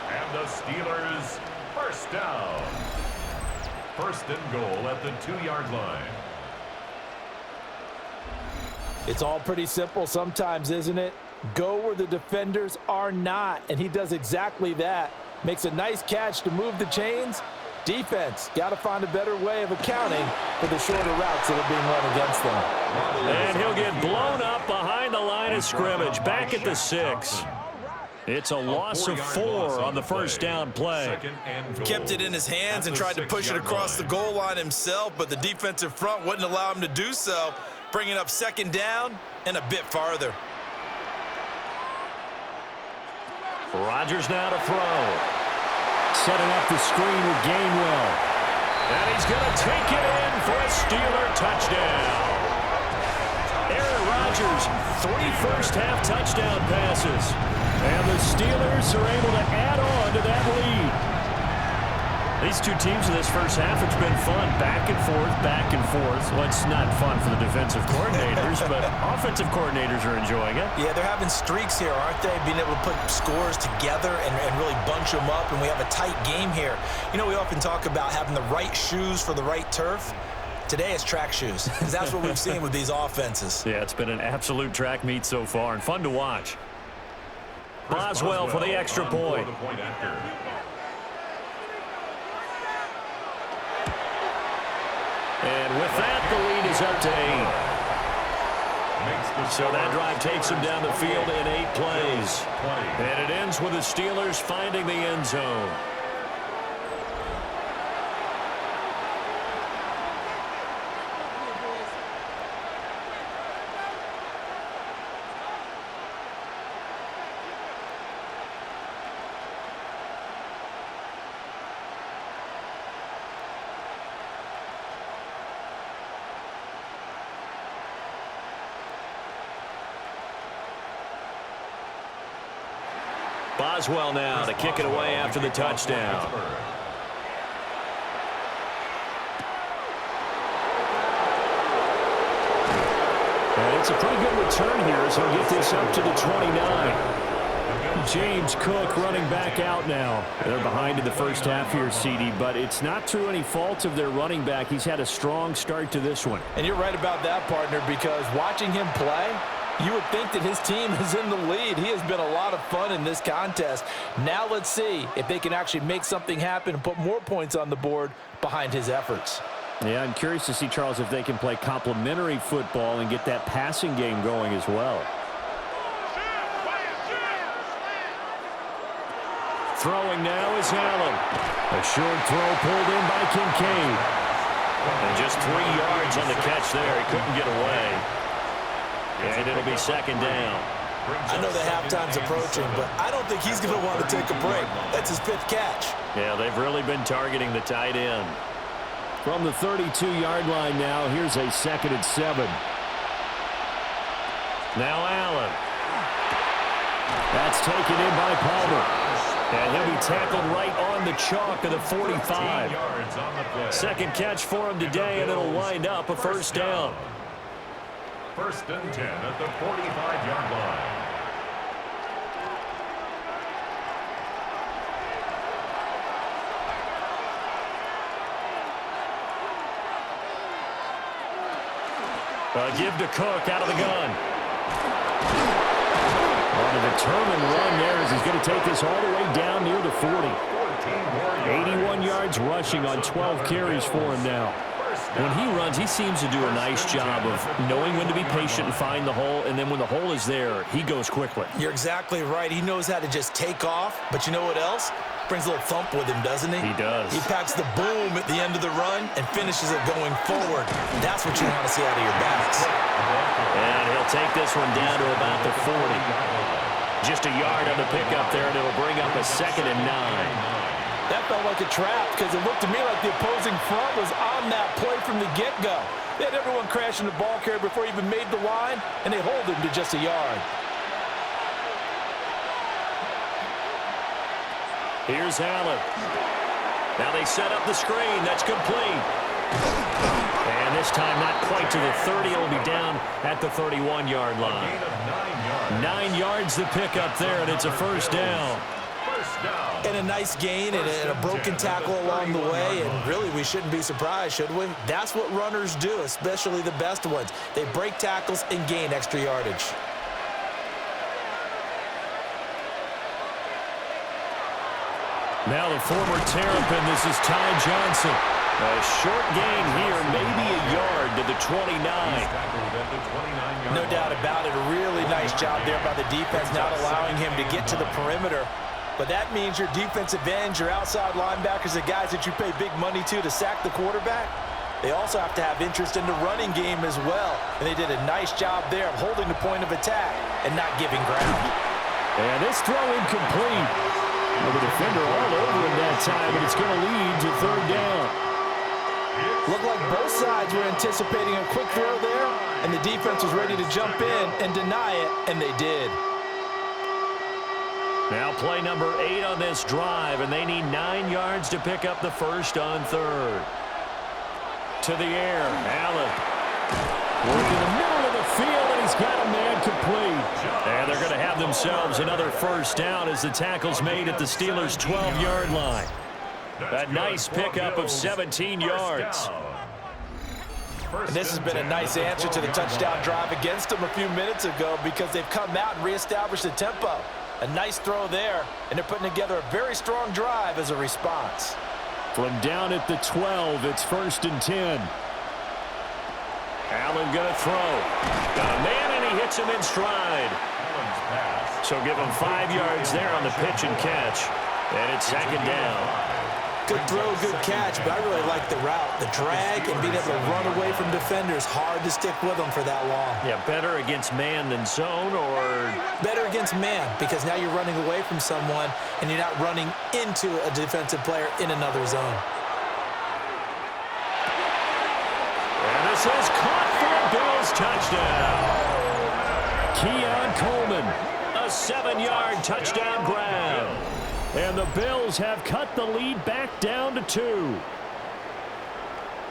And the Steelers first down. 1st and goal at the 2-yard line. It's all pretty simple sometimes, isn't it? Go where the defenders are not, and he does exactly that. Makes a nice catch to move the chains. Defense got to find a better way of accounting for the shorter routes that are being run against them. And he'll get blown up behind the line of scrimmage, back at the 6. It's a loss of 4 on the first down play. Kept it in his hands and tried to push it across the goal line himself, but the defensive front wouldn't allow him to do so, bringing up 2nd down and a bit farther. Rodgers now to throw. Setting up the screen with Gainwell. And he's going to take it in for a Steeler touchdown. Aaron Rodgers, 3 first-half touchdown passes. And the Steelers are able to add on to that lead. These two teams in this first half, it's been fun. Back and forth, back and forth. Well, it's not fun for the defensive coordinators, but offensive coordinators are enjoying it. Yeah, they're having streaks here, aren't they? Being able to put scores together and really bunch them up, and we have a tight game here. You know, we often talk about having the right shoes for the right turf. Today it's track shoes, because that's what we've seen with these offenses. Yeah, it's been an absolute track meet so far, and fun to watch. Boswell for the extra point. And with that, the lead is up to 8. So that drive takes them down the field in 8 plays. And it ends with the Steelers finding the end zone. Boswell now to kick it away after the touchdown. And it's a pretty good return here as he'll get this up to the 29. James Cook running back out now. They're behind in the first half here, CD, but it's not through any fault of their running back. He's had a strong start to this one. And you're right about that, partner, because watching him play, you would think that his team is in the lead. He has been a lot of fun in this contest. Now let's see if they can actually make something happen and put more points on the board behind his efforts. Yeah, I'm curious to see, Charles, if they can play complementary football and get that passing game going as well. Throwing now is Allen. A short throw pulled in by Kincaid. And just 3 yards on the catch there. He couldn't get away. And it'll be 2nd down. I know the halftime's approaching, but I don't think he's going to want to take a break. That's his 5th catch. Yeah, they've really been targeting the tight end. From the 32-yard line now, here's a 2nd and 7. Now Allen. That's taken in by Palmer. And he'll be tackled right on the chalk of the 45. 2nd catch for him today, and it'll wind up a first down. 1st and 10 at the 45-yard line. Give to Cook out of the gun. On a determined run there as he's going to take this all the way down near the 40. 81 yards rushing on 12 carries for him now. When he runs, he seems to do a nice job of knowing when to be patient and find the hole, and then when the hole is there, he goes quickly. You're exactly right. He knows how to just take off, but you know what else? Brings a little thump with him, doesn't he? He does. He packs the boom at the end of the run and finishes it going forward. That's what you want to see out of your backs. And he'll take this one down to about the 40. Just a yard on the pickup there, and it'll bring up a 2nd and 9. That felt like a trap because it looked to me like the opposing front was on that play from the get-go. They had everyone crashing the ball carrier before he even made the line, and they hold him to just a yard. Here's Allen. Now they set up the screen. That's complete. And this time not quite to the 30. It'll be down at the 31-yard line. 9 yards to pick up there, and it's a first down. And a nice gain and a broken tackle along the way, and really we shouldn't be surprised, should we? That's what runners do, especially the best ones. They break tackles and gain extra yardage. Now the former Terrapin, this is Ty Johnson. A short gain here, maybe a yard to the 29. No doubt about it. A really nice job there by the defense, not allowing him to get to the perimeter. But that means your defensive ends, your outside linebackers, the guys that you pay big money to sack the quarterback, they also have to have interest in the running game as well. And they did a nice job there of holding the point of attack and not giving ground. And this throw incomplete. Well, the defender all over him that time, but it's going to lead to 3rd down. Looked like both sides were anticipating a quick throw there, and the defense was ready to jump in and deny it, and they did. Now play number 8 on this drive, and they need 9 yards to pick up the first on 3rd. To the air, Allen. Working the middle of the field, and he's got a man complete. And they're going to have themselves another first down as the tackle's made at the Steelers' 12-yard line. A nice pickup of 17 yards. And this has been a nice answer to the touchdown drive against them a few minutes ago because they've come out and reestablished the tempo. A nice throw there, and they're putting together a very strong drive as a response. From down at the 12, it's 1st and 10. Allen going to throw. Got a man, and he hits him in stride. So give him 5 yards there on the pitch and catch. And it's 2nd down. Good throw, good catch, but I really like the route. The drag and being able to run away from defenders, hard to stick with them for that long. Yeah, better against man than zone, or? Better against man, because now you're running away from someone and you're not running into a defensive player in another zone. And this is caught for a Bills touchdown. Keon Coleman, a 7-yard touchdown grab. And the Bills have cut the lead back down to 2.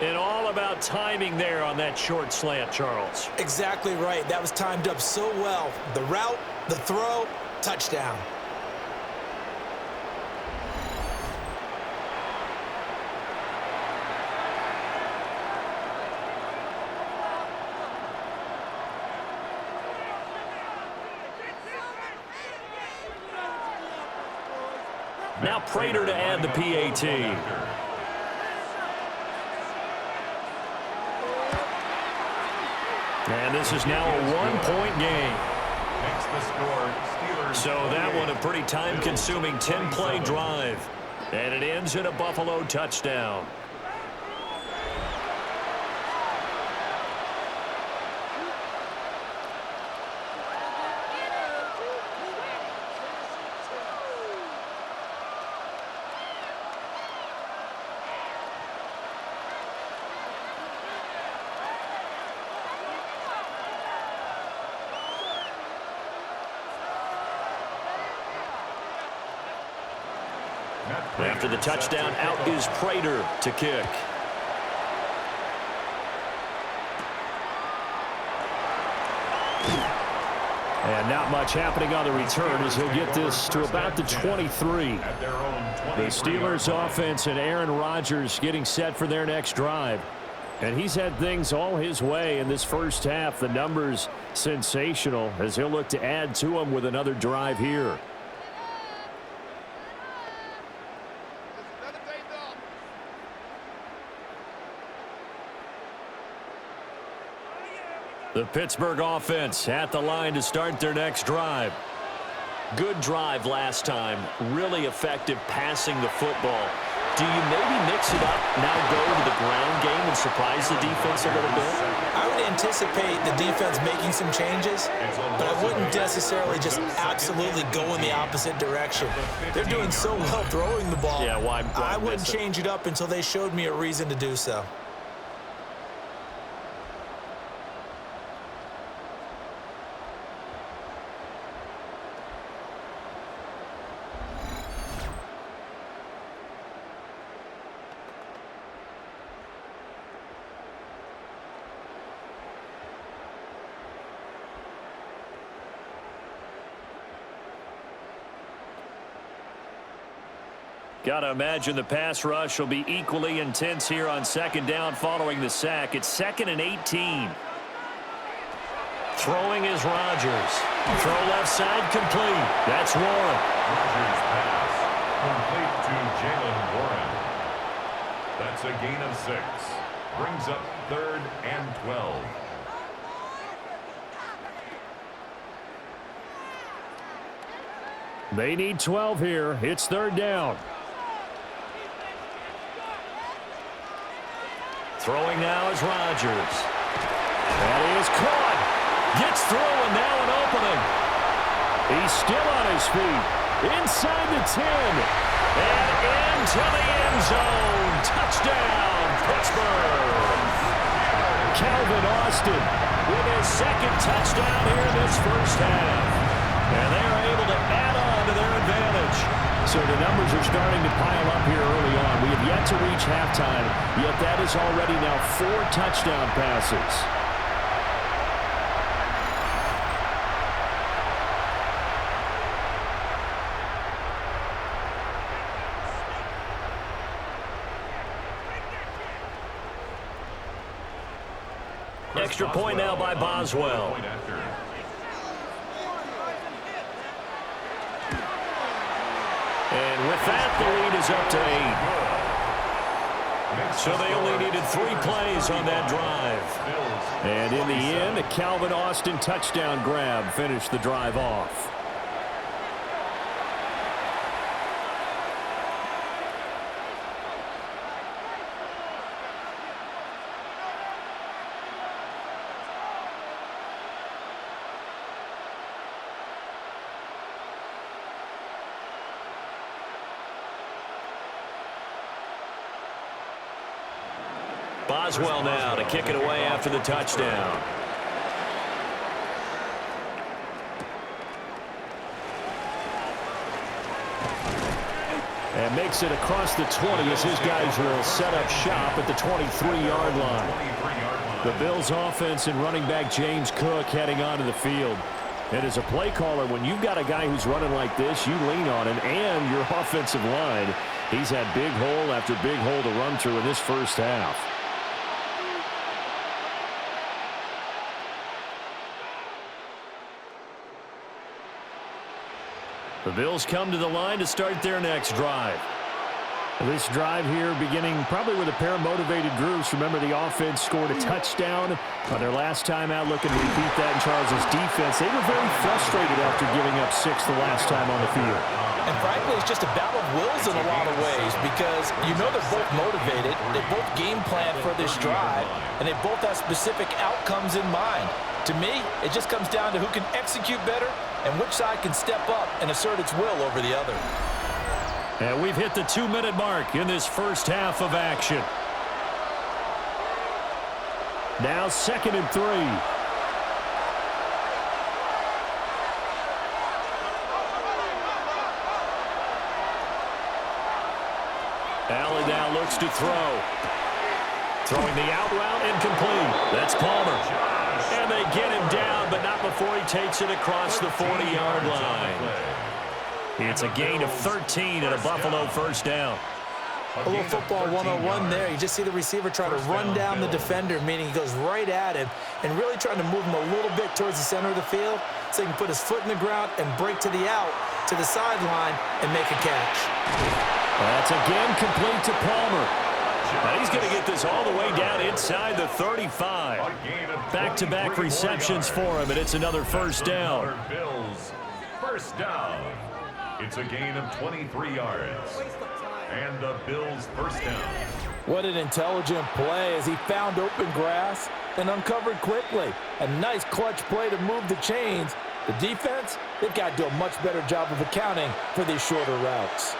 And all about timing there on that short slant, Charles. Exactly right. That was timed up so well. The route, the throw, touchdown. Now Prater to add the PAT. And this is now a 1-point game. So that one a pretty time-consuming 10-play drive. And it ends in a Buffalo touchdown. After the touchdown, out is Prater to kick. And not much happening on the return as he'll get this to about the 23. The Steelers offense and Aaron Rodgers getting set for their next drive. And he's had things all his way in this first half. The numbers sensational as he'll look to add to them with another drive here. The Pittsburgh offense at the line to start their next drive. Good drive last time. Really effective passing the football. Do you maybe mix it up, now go to the ground game and surprise the defense a little bit? I would anticipate the defense making some changes, but I wouldn't necessarily just absolutely go in the opposite direction. They're doing so well throwing the ball. Yeah, why I wouldn't change it up until they showed me a reason to do so. Got to imagine the pass rush will be equally intense here on second down following the sack. It's 2nd and 18. Throwing is Rodgers. Throw left side complete. That's Warren. Rodgers pass complete to Jalen Warren. That's a gain of 6. Brings up 3rd and 12. They need 12 here. It's 3rd down. Throwing now is Rodgers. That is caught. Gets through and now an opening. He's still on his feet. Inside the 10. And into the end zone. Touchdown, Pittsburgh. Calvin Austin with his 2nd touchdown here in this first half. And they are able to add on to their advantage. So the numbers are starting to pile up here early on. We have yet to reach halftime, yet that is already now 4 touchdown passes. Extra point now by Boswell. And with that, the lead is up to 8. So they only needed 3 plays on that drive. And in the end, a Calvin Austin touchdown grab finished the drive off. Boswell now to kick it away after the touchdown. And makes it across the 20 as his guys will set up shop at the 23-yard line. The Bills offense and running back James Cook heading onto the field. And as a play caller, when you've got a guy who's running like this, you lean on him and your offensive line. He's had big hole after big hole to run through in this first half. The Bills come to the line to start their next drive. This drive here beginning probably with a pair of motivated groups. Remember, the offense scored a touchdown on their last time out, looking to repeat that in Charles' defense. They were very frustrated after giving up 6 the last time on the field. And frankly, it's just a battle of wills in a lot of ways because you know they're both motivated, they both game plan for this drive, and they both have specific outcomes in mind. To me, it just comes down to who can execute better and which side can step up and assert its will over the other. And we've hit the 2-minute mark in this first half of action. Now 2nd and 3. Allen now looks to throw. Throwing the out route incomplete. That's Palmer. And they get him down, but not before he takes it across the 40-yard line. It's a gain of 13 and a Buffalo first down. A little football 101 there. You just see the receiver try to run down the defender, meaning he goes right at him and really trying to move him a little bit towards the center of the field so he can put his foot in the ground and break to the out, to the sideline, and make a catch. That's again complete to Palmer. And he's going to get this all the way down inside the 35. Back-to-back receptions for him, and it's another first down. Bills, first down. It's a gain of 23 yards. And the Bills' first down. What an intelligent play as he found open grass and uncovered quickly. A nice clutch play to move the chains. The defense, they've got to do a much better job of accounting for these shorter routes.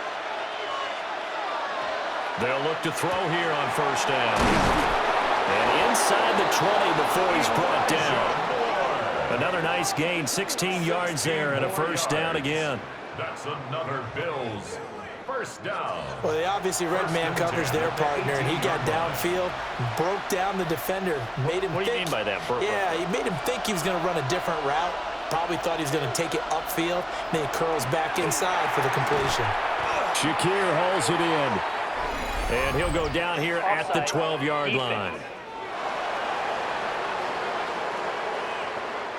They'll look to throw here on first down. And inside the 20 before he's brought down. Another nice gain, 16 yards there, and a first down again. That's another Bills first down. Well, they obviously read man coverage their partner, and he got downfield, broke down the defender, made him What do you mean by that, Burko? Yeah, he made him think he was going to run a different route. Probably thought he was going to take it upfield, then he curls back inside for the completion. Shakir hauls it in. And he'll go down here at the 12-yard line.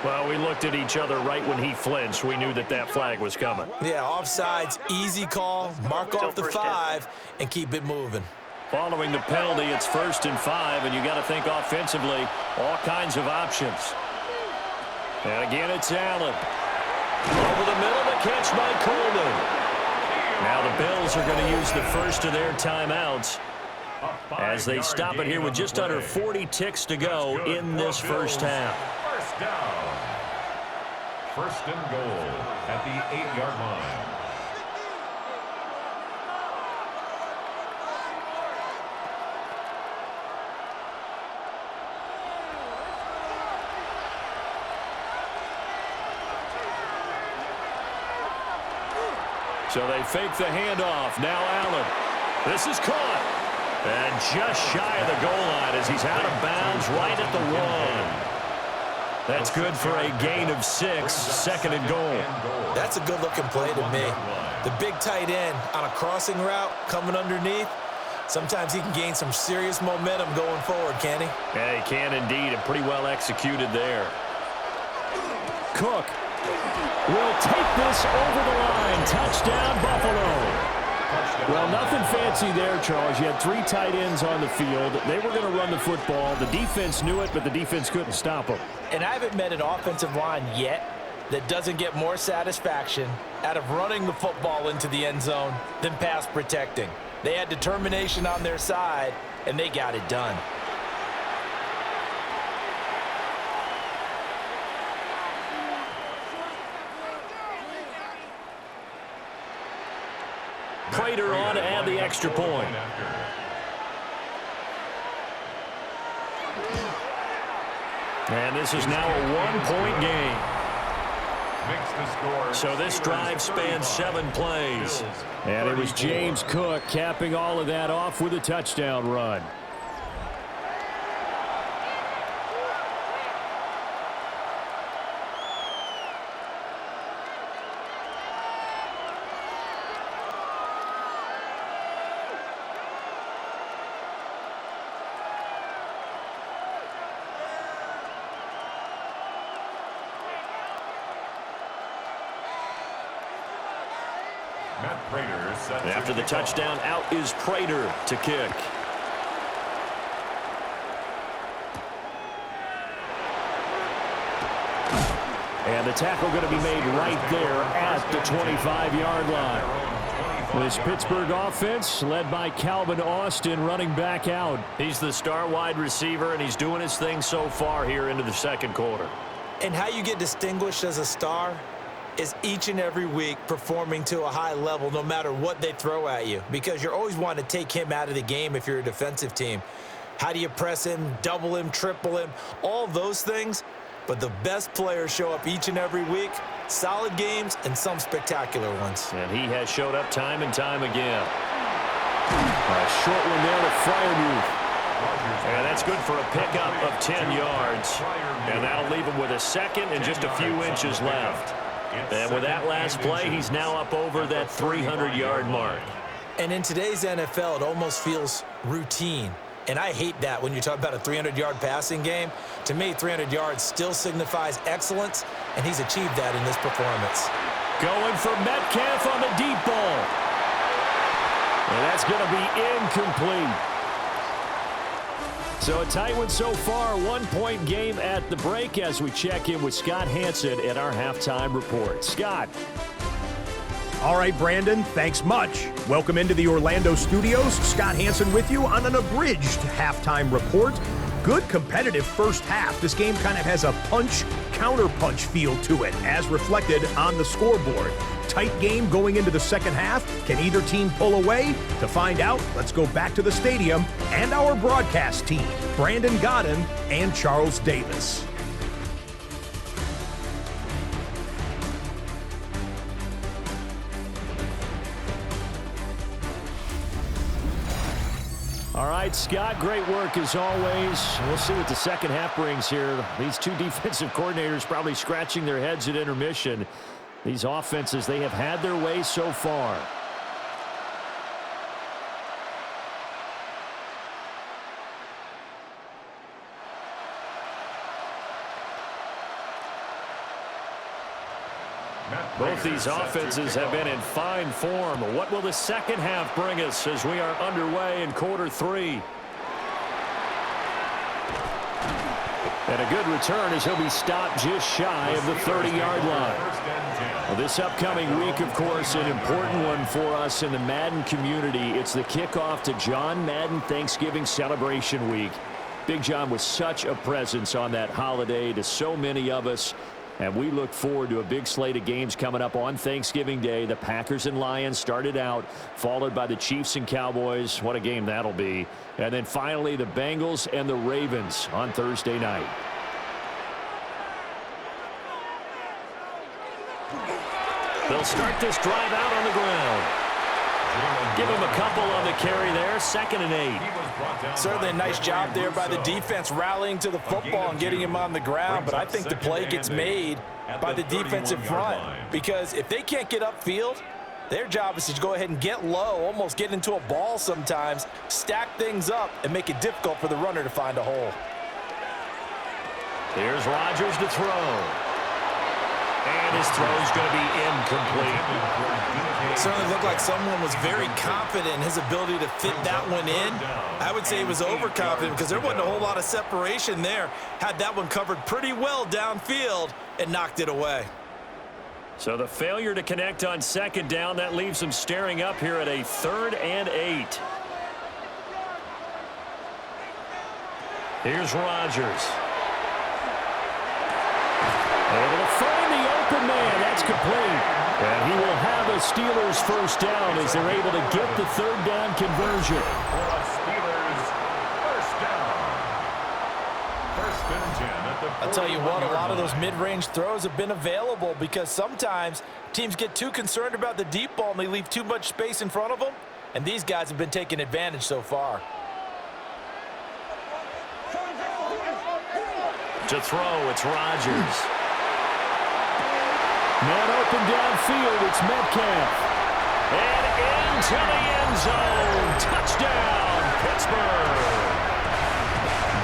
Well, we looked at each other right when he flinched. We knew that that flag was coming. Yeah, offsides, easy call, mark off the 5, and keep it moving. Following the penalty, it's 1st and 5, and you got to think offensively, all kinds of options. And again, it's Allen. Over the middle, the catch by Coleman. Now the Bills are going to use the first of their timeouts as they stop it here with just under 40 ticks to go in this first half. First down. First and goal at the 8-yard line. So they fake the handoff. Now Allen. This is caught. And just shy of the goal line as he's out of bounds right at the 1. That's good for a gain of 6, 2nd and goal. That's a good-looking play to me. The big tight end on a crossing route coming underneath. Sometimes he can gain some serious momentum going forward, can he? Yeah, he can indeed, and pretty well executed there. Cook will take this over the line. Touchdown, Buffalo. Well, nothing fancy there, Charles. You had 3 tight ends on the field. They were going to run the football. The defense knew it, but the defense couldn't stop them. And I haven't met an offensive line yet that doesn't get more satisfaction out of running the football into the end zone than pass protecting. They had determination on their side, and they got it done. Prater on to add the extra point. And this is now a 1-point game. So this drive spans 7 plays. And it was James Cook capping all of that off with a touchdown run. After the touchdown, out is Prater to kick. And the tackle going to be made right there at the 25-yard line. This Pittsburgh offense led by Calvin Austin running back out. He's the star wide receiver, and he's doing his thing so far here into the 2nd quarter. And how you get distinguished as a star is each and every week performing to a high level no matter what they throw at you, because you're always wanting to take him out of the game if you're a defensive team. How do you press him, double him, triple him, all those things? But the best players show up each and every week, solid games and some spectacular ones. And he has showed up time and time again. A short one there to Freiermuth. And that's good for a pickup of 10 yards. And that'll leave him with a 2nd and just a few inches left. And with that last play, he's now up over that 300-yard mark. And in today's NFL, it almost feels routine. And I hate that when you talk about a 300-yard passing game. To me, 300 yards still signifies excellence, and he's achieved that in this performance. Going for Metcalf on the deep ball. And that's going to be incomplete. So a tight one so far, 1-point game at the break as we check in with Scott Hansen in our halftime report. Scott. All right, Brandon, thanks much. Welcome into the Orlando studios. Scott Hansen with you on an abridged halftime report. Good competitive first half. This game kind of has a punch-counter-punch feel to it, as reflected on the scoreboard. Tight game going into the second half. Can either team pull away? To find out, let's go back to the stadium and our broadcast team, Brandon Godden and Charles Davis. All right, Scott, great work as always. We'll see what the second half brings here. These two defensive coordinators probably scratching their heads at intermission. These offenses, they have had their way so far. Both these offenses have been in fine form. What will the second half bring us as we are underway in quarter three? And a good return as he'll be stopped just shy of the 30-yard line. Well, this upcoming week, of course, an important one for us in the Madden community. It's the kickoff to John Madden Thanksgiving Celebration Week. Big John was such a presence on that holiday to so many of us. And we look forward to a big slate of games coming up on Thanksgiving Day. The Packers and Lions started out, followed by the Chiefs and Cowboys. What a game that'll be. And then finally the Bengals and the Ravens on Thursday night. They'll start this drive out on the ground. Give him a couple on the carry there. 2nd and 8. Certainly a nice job there by the defense rallying to the football and getting him on the ground. But I think the play gets made by the defensive front. Because if they can't get upfield, their job is to go ahead and get low, almost get into a ball sometimes, stack things up, and make it difficult for the runner to find a hole. Here's Rodgers to throw. And his throw's going to be incomplete. It certainly looked like someone was very confident in his ability to fit that one in. I would say he was overconfident because there wasn't a whole lot of separation there. Had that one covered pretty well downfield and knocked it away. So the failure to connect on 2nd down, that leaves him staring up here at a 3rd and 8. Here's Rodgers. Able to find the open man. That's complete. And he will have a Steelers first down as they're able to get the 3rd down conversion. For a Steelers first down. 1st and 10 at the 41-yard line. I'll tell you what, a lot of those mid-range throws have been available because sometimes teams get too concerned about the deep ball and they leave too much space in front of them. And these guys have been taking advantage so far. To throw, it's Rodgers. Man open downfield, it's Metcalf. And into the end zone. Touchdown, Pittsburgh.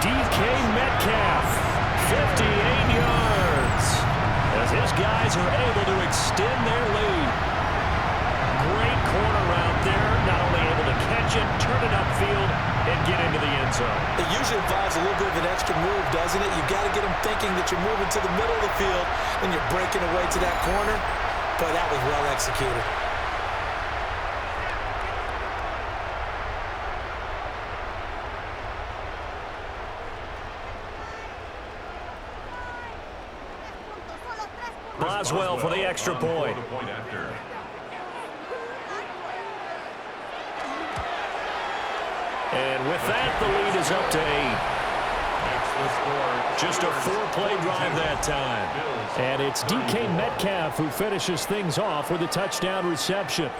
DK Metcalf, 58 yards. As his guys are able to extend their lead. Great corner out there. Not only able to catch it, turn it upfield, and get into the end zone. It usually involves a little bit of an extra move, doesn't it? You've got to get them thinking that you're moving to the middle of the field and you're breaking away to that corner. Boy, that was well executed. Boswell for the extra point. And with that, the lead is up to 8. Just a 4-play drive that time. And it's DK Metcalf who finishes things off with a touchdown reception.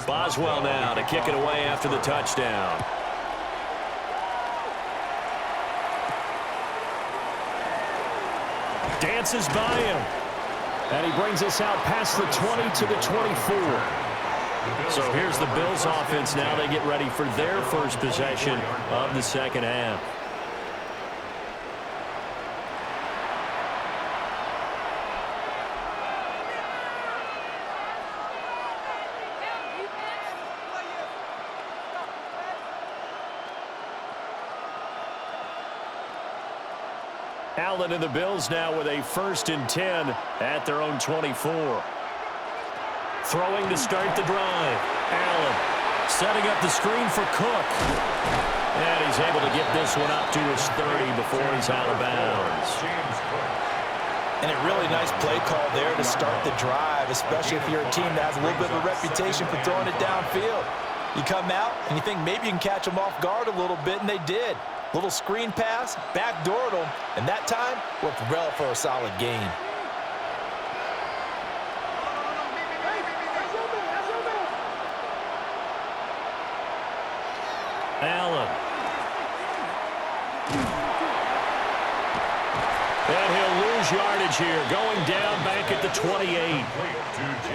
Boswell now to kick it away after the touchdown. dances by him. And he brings us out past the 20 to the 24. So here's the Bills offense now. They get ready for their first possession of the second half. Allen and the Bills now with a 1st and 10 at their own 24. Throwing to start the drive. Allen setting up the screen for Cook. And he's able to get this one up to his 30 before he's out of bounds. And a really nice play call there to start the drive, especially if you're a team that has a little bit of a reputation for throwing it downfield. You come out and you think maybe you can catch them off guard a little bit, and they did. Little screen pass, backdoored them, and that time worked well for a solid gain. Allen. And he'll lose yardage here, going down back at the 28.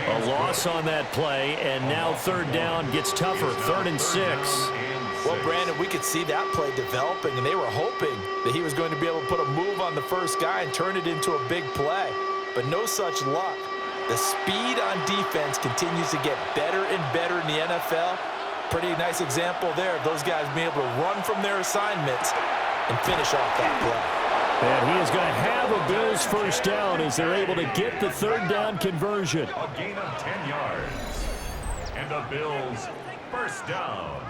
A loss on that play, and now 3rd down gets tougher, 3rd and 6. Well, Brandon, we could see that play developing, and they were hoping that he was going to be able to put a move on the first guy and turn it into a big play. But no such luck. The speed on defense continues to get better and better in the NFL. Pretty nice example there of those guys being able to run from their assignments and finish off that play. And he is going to have a Bills 1st down as they're able to get the 3rd down conversion. A gain of 10 yards. And the Bills 1st down.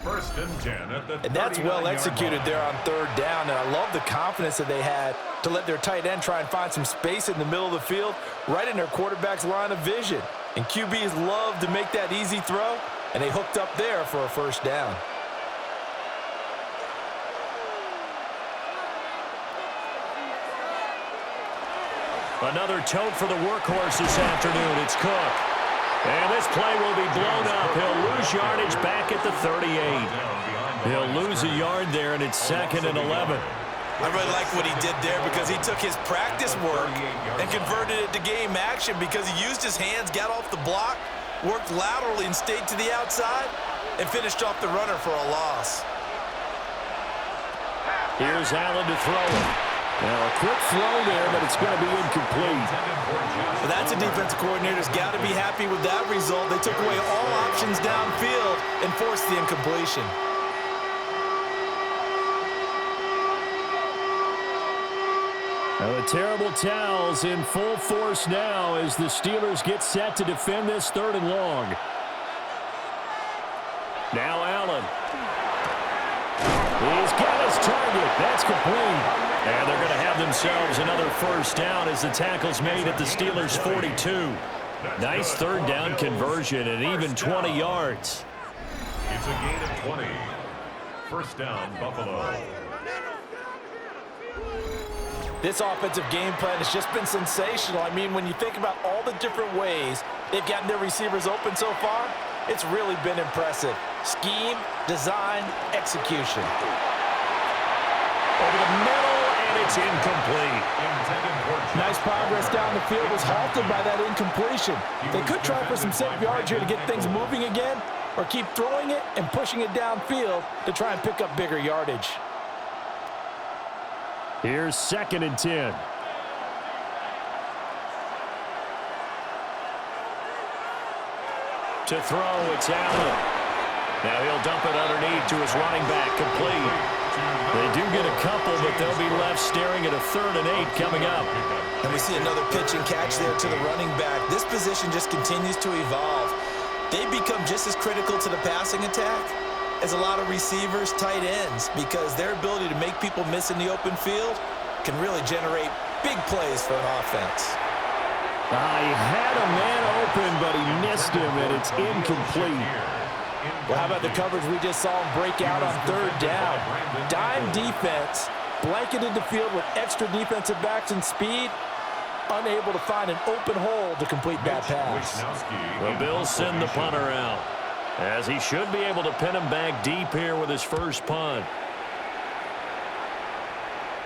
1st and 10 at the 39-yard line. And that's well executed there on 3rd down, and I love the confidence that they had to let their tight end try and find some space in the middle of the field, right in their quarterback's line of vision. And QBs love to make that easy throw, and they hooked up there for a 1st down. Another tote for the workhorse this afternoon. It's Cook. And this play will be blown up. He'll lose yardage back at the 38. He'll lose a yard there, and it's 2nd and 11. I really like what he did there because he took his practice work and converted it to game action because he used his hands, got off the block, worked laterally and stayed to the outside, and finished off the runner for a loss. Here's Allen to throw it. Now a quick throw there, but it's going to be incomplete. Well, that's a defensive coordinator's got to be happy with that result. They took away all options downfield and forced the incompletion. Now the terrible towels in full force now as the Steelers get set to defend this 3rd and long. Now Allen. He's got his target. That's complete. And they're going to have themselves another 1st down as the tackle's made at the Steelers' 42. Nice 3rd down conversion and even 20 yards. It's a gain of 20. 1st down, Buffalo. This offensive game plan has just been sensational. I mean, when you think about all the different ways they've gotten their receivers open so far, it's really been impressive. Scheme, design, execution. Over the middle, and it's incomplete. Nice progress down the field was halted by that incompletion. They could try for some safe yards here to get things moving again, or keep throwing it and pushing it downfield to try and pick up bigger yardage. Here's 2nd and 10. To throw, it's Allen. Now he'll dump it underneath to his running back, complete. They do get a couple, but they'll be left staring at a 3rd and 8 coming up. And we see another pitch and catch there to the running back. This position just continues to evolve. They become just as critical to the passing attack as a lot of receivers, tight ends, because their ability to make people miss in the open field can really generate big plays for an offense. He had a man open, but he missed him, and it's incomplete. Well, how about the coverage we just saw him break out on 3rd down? Dime defense, blanketed the field with extra defensive backs and speed, unable to find an open hole to complete that pass. The Bills send the punter out, as he should be able to pin him back deep here with his first punt.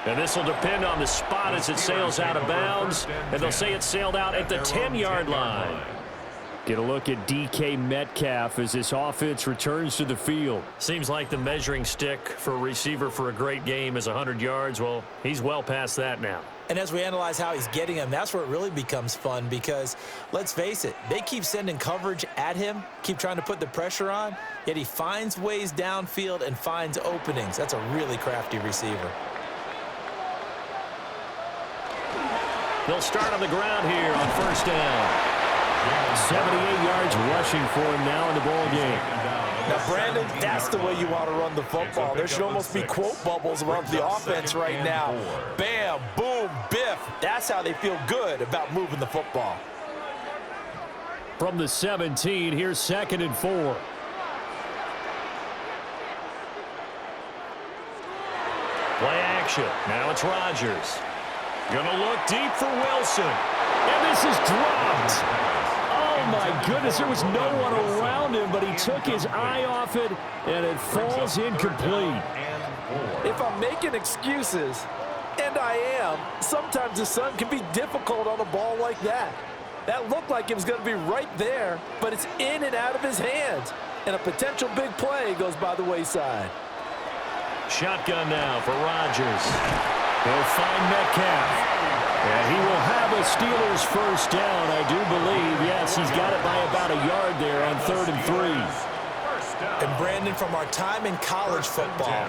And this will depend on the spot as it sails out of bounds. And they'll say it sailed out at the 10-yard line. Get a look at DK Metcalf as this offense returns to the field. Seems like the measuring stick for a receiver for a great game is 100 yards. Well, he's well past that now. And as we analyze how he's getting him, that's where it really becomes fun because, let's face it, they keep sending coverage at him, keep trying to put the pressure on, yet he finds ways downfield and finds openings. That's a really crafty receiver. They'll start on the ground here on first down. 78 yards rushing for him now in the ball game. Now, Brandon, that's the way you want to run the football. There should almost be quote bubbles around the offense right now. Bam, boom, biff. That's how they feel good about moving the football. From the 17, here's 2nd and 4. Play action. Now it's Rodgers. Gonna look deep for Wilson. And this is dropped. Oh, my goodness, there was no one around him, but he took his eye off it, and it falls incomplete. If I'm making excuses, and I am, sometimes the sun can be difficult on a ball like that. That looked like it was going to be right there, but it's in and out of his hands, and a potential big play goes by the wayside. Shotgun now for Rodgers. He'll find Metcalf. And he will have a Steelers first down, I do believe. Yes, he's got it by about a yard there on 3rd and 3. And Brandon, from our time in college football,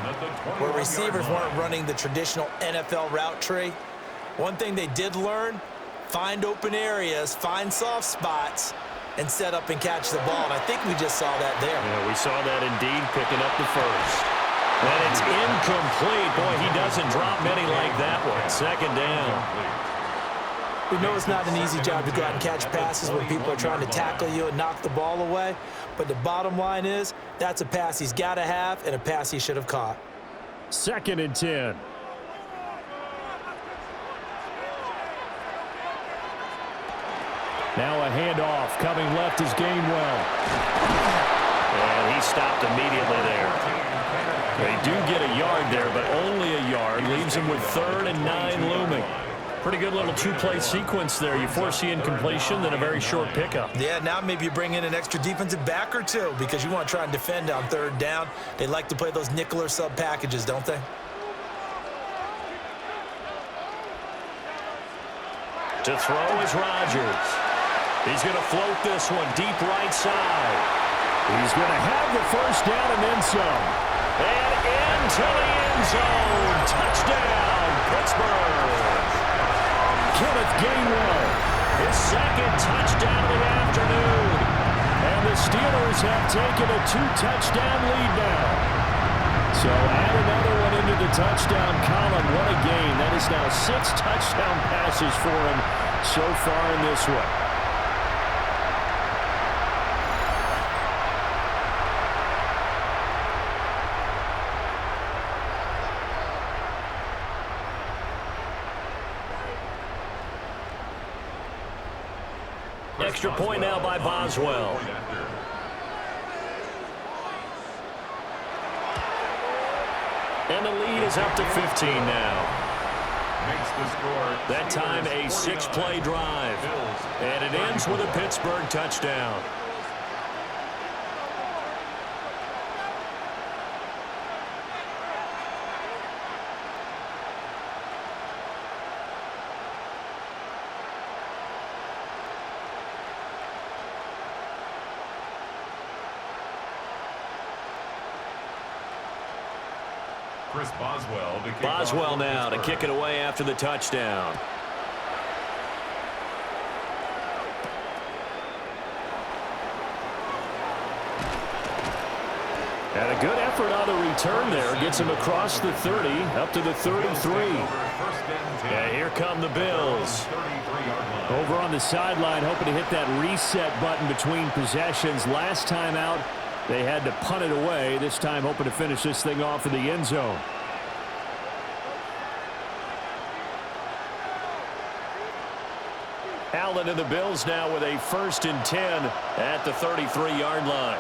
where receivers weren't running the traditional NFL route tree, one thing they did learn, find open areas, find soft spots, and set up and catch the ball. And I think we just saw that there. Yeah, we saw that indeed, picking up the first. And it's incomplete. Boy, he doesn't drop many like that one. 2nd down. We know it's not an easy job to go out and catch passes when people are trying to tackle you and knock the ball away. But the bottom line is, that's a pass he's got to have and a pass he should have caught. 2nd and 10. Now a handoff coming left is Gainwell. And he stopped immediately there. They do get a yard there, but only a yard. Leaves him with 3rd and 9 looming. Pretty good little two-play sequence there. You force the incompletion, then a very short pickup. Yeah, now maybe you bring in an extra defensive back or two because you want to try and defend on 3rd down. They like to play those nickel or sub packages, don't they? To throw is Rodgers. He's going to float this one deep right side. He's going to have the first down and then some. And into the end zone. Touchdown, Pittsburgh. Kenneth Gainwell, his 2nd touchdown of the afternoon. And the Steelers have taken a 2-touchdown lead now. So add another one into the touchdown column. What a game. That is now 6 touchdown passes for him so far in this one. Extra point now by Boswell. And the lead is up to 15 now. That time a 6-play drive. And it ends with a Pittsburgh touchdown. Boswell now to kick it away after the touchdown. And a good effort on the return there. Gets him across the 30, up to the 33. Yeah, here come the Bills. Over on the sideline, hoping to hit that reset button between possessions. Last time out, they had to punt it away. This time hoping to finish this thing off in the end zone. Allen and the Bills now with a 1st and 10 at the 33-yard line.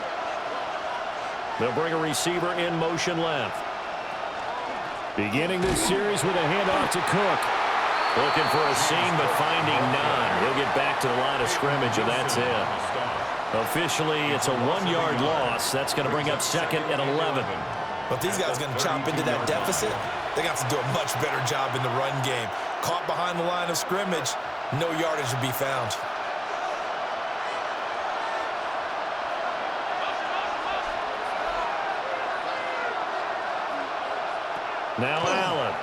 They'll bring a receiver in motion left. Beginning this series with a handoff to Cook. Looking for a seam, but finding none. He'll get back to the line of scrimmage, and that's it. Officially, it's a 1-yard loss. That's going to bring up second and 11. But these guys are going to chop into that deficit. They got to do a much better job in the run game. Caught behind the line of scrimmage, no yardage to be found. Now Allen.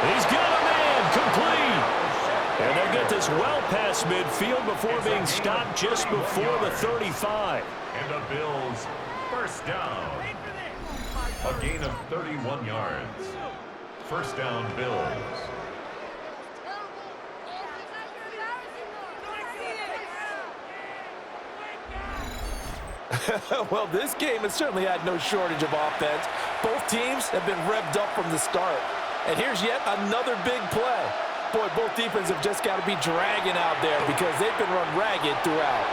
He's got a man, complete. And they'll get this well past midfield before being stopped just before the 35. And the Bills, first down. A gain of 31 yards. First down, Bills. Well, this game has certainly had no shortage of offense. Both teams have been revved up from the start. And here's yet another big play. Boy, both defenses have just got to be dragging out there because they've been run ragged throughout.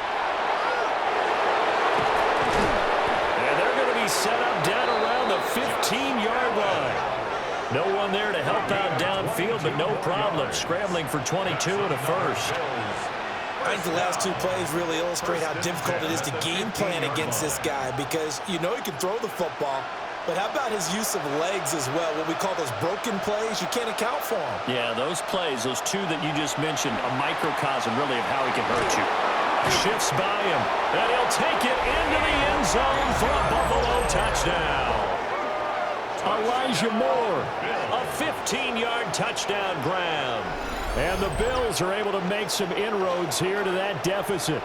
And they're going to be set up down around the 15-yard line. No one there to help out downfield, but no problem. Scrambling for 22 and a first. I think the last two plays really illustrate how difficult it is to game plan against this guy because you know he can throw the football, but how about his use of legs as well? What we call those broken plays, you can't account for them. Yeah, those plays, those two that you just mentioned, a microcosm really of how he can hurt you. Shifts by him, and he'll take it into the end zone for a Buffalo touchdown. Elijah Moore, a 15-yard touchdown grab. And the Bills are able to make some inroads here to that deficit.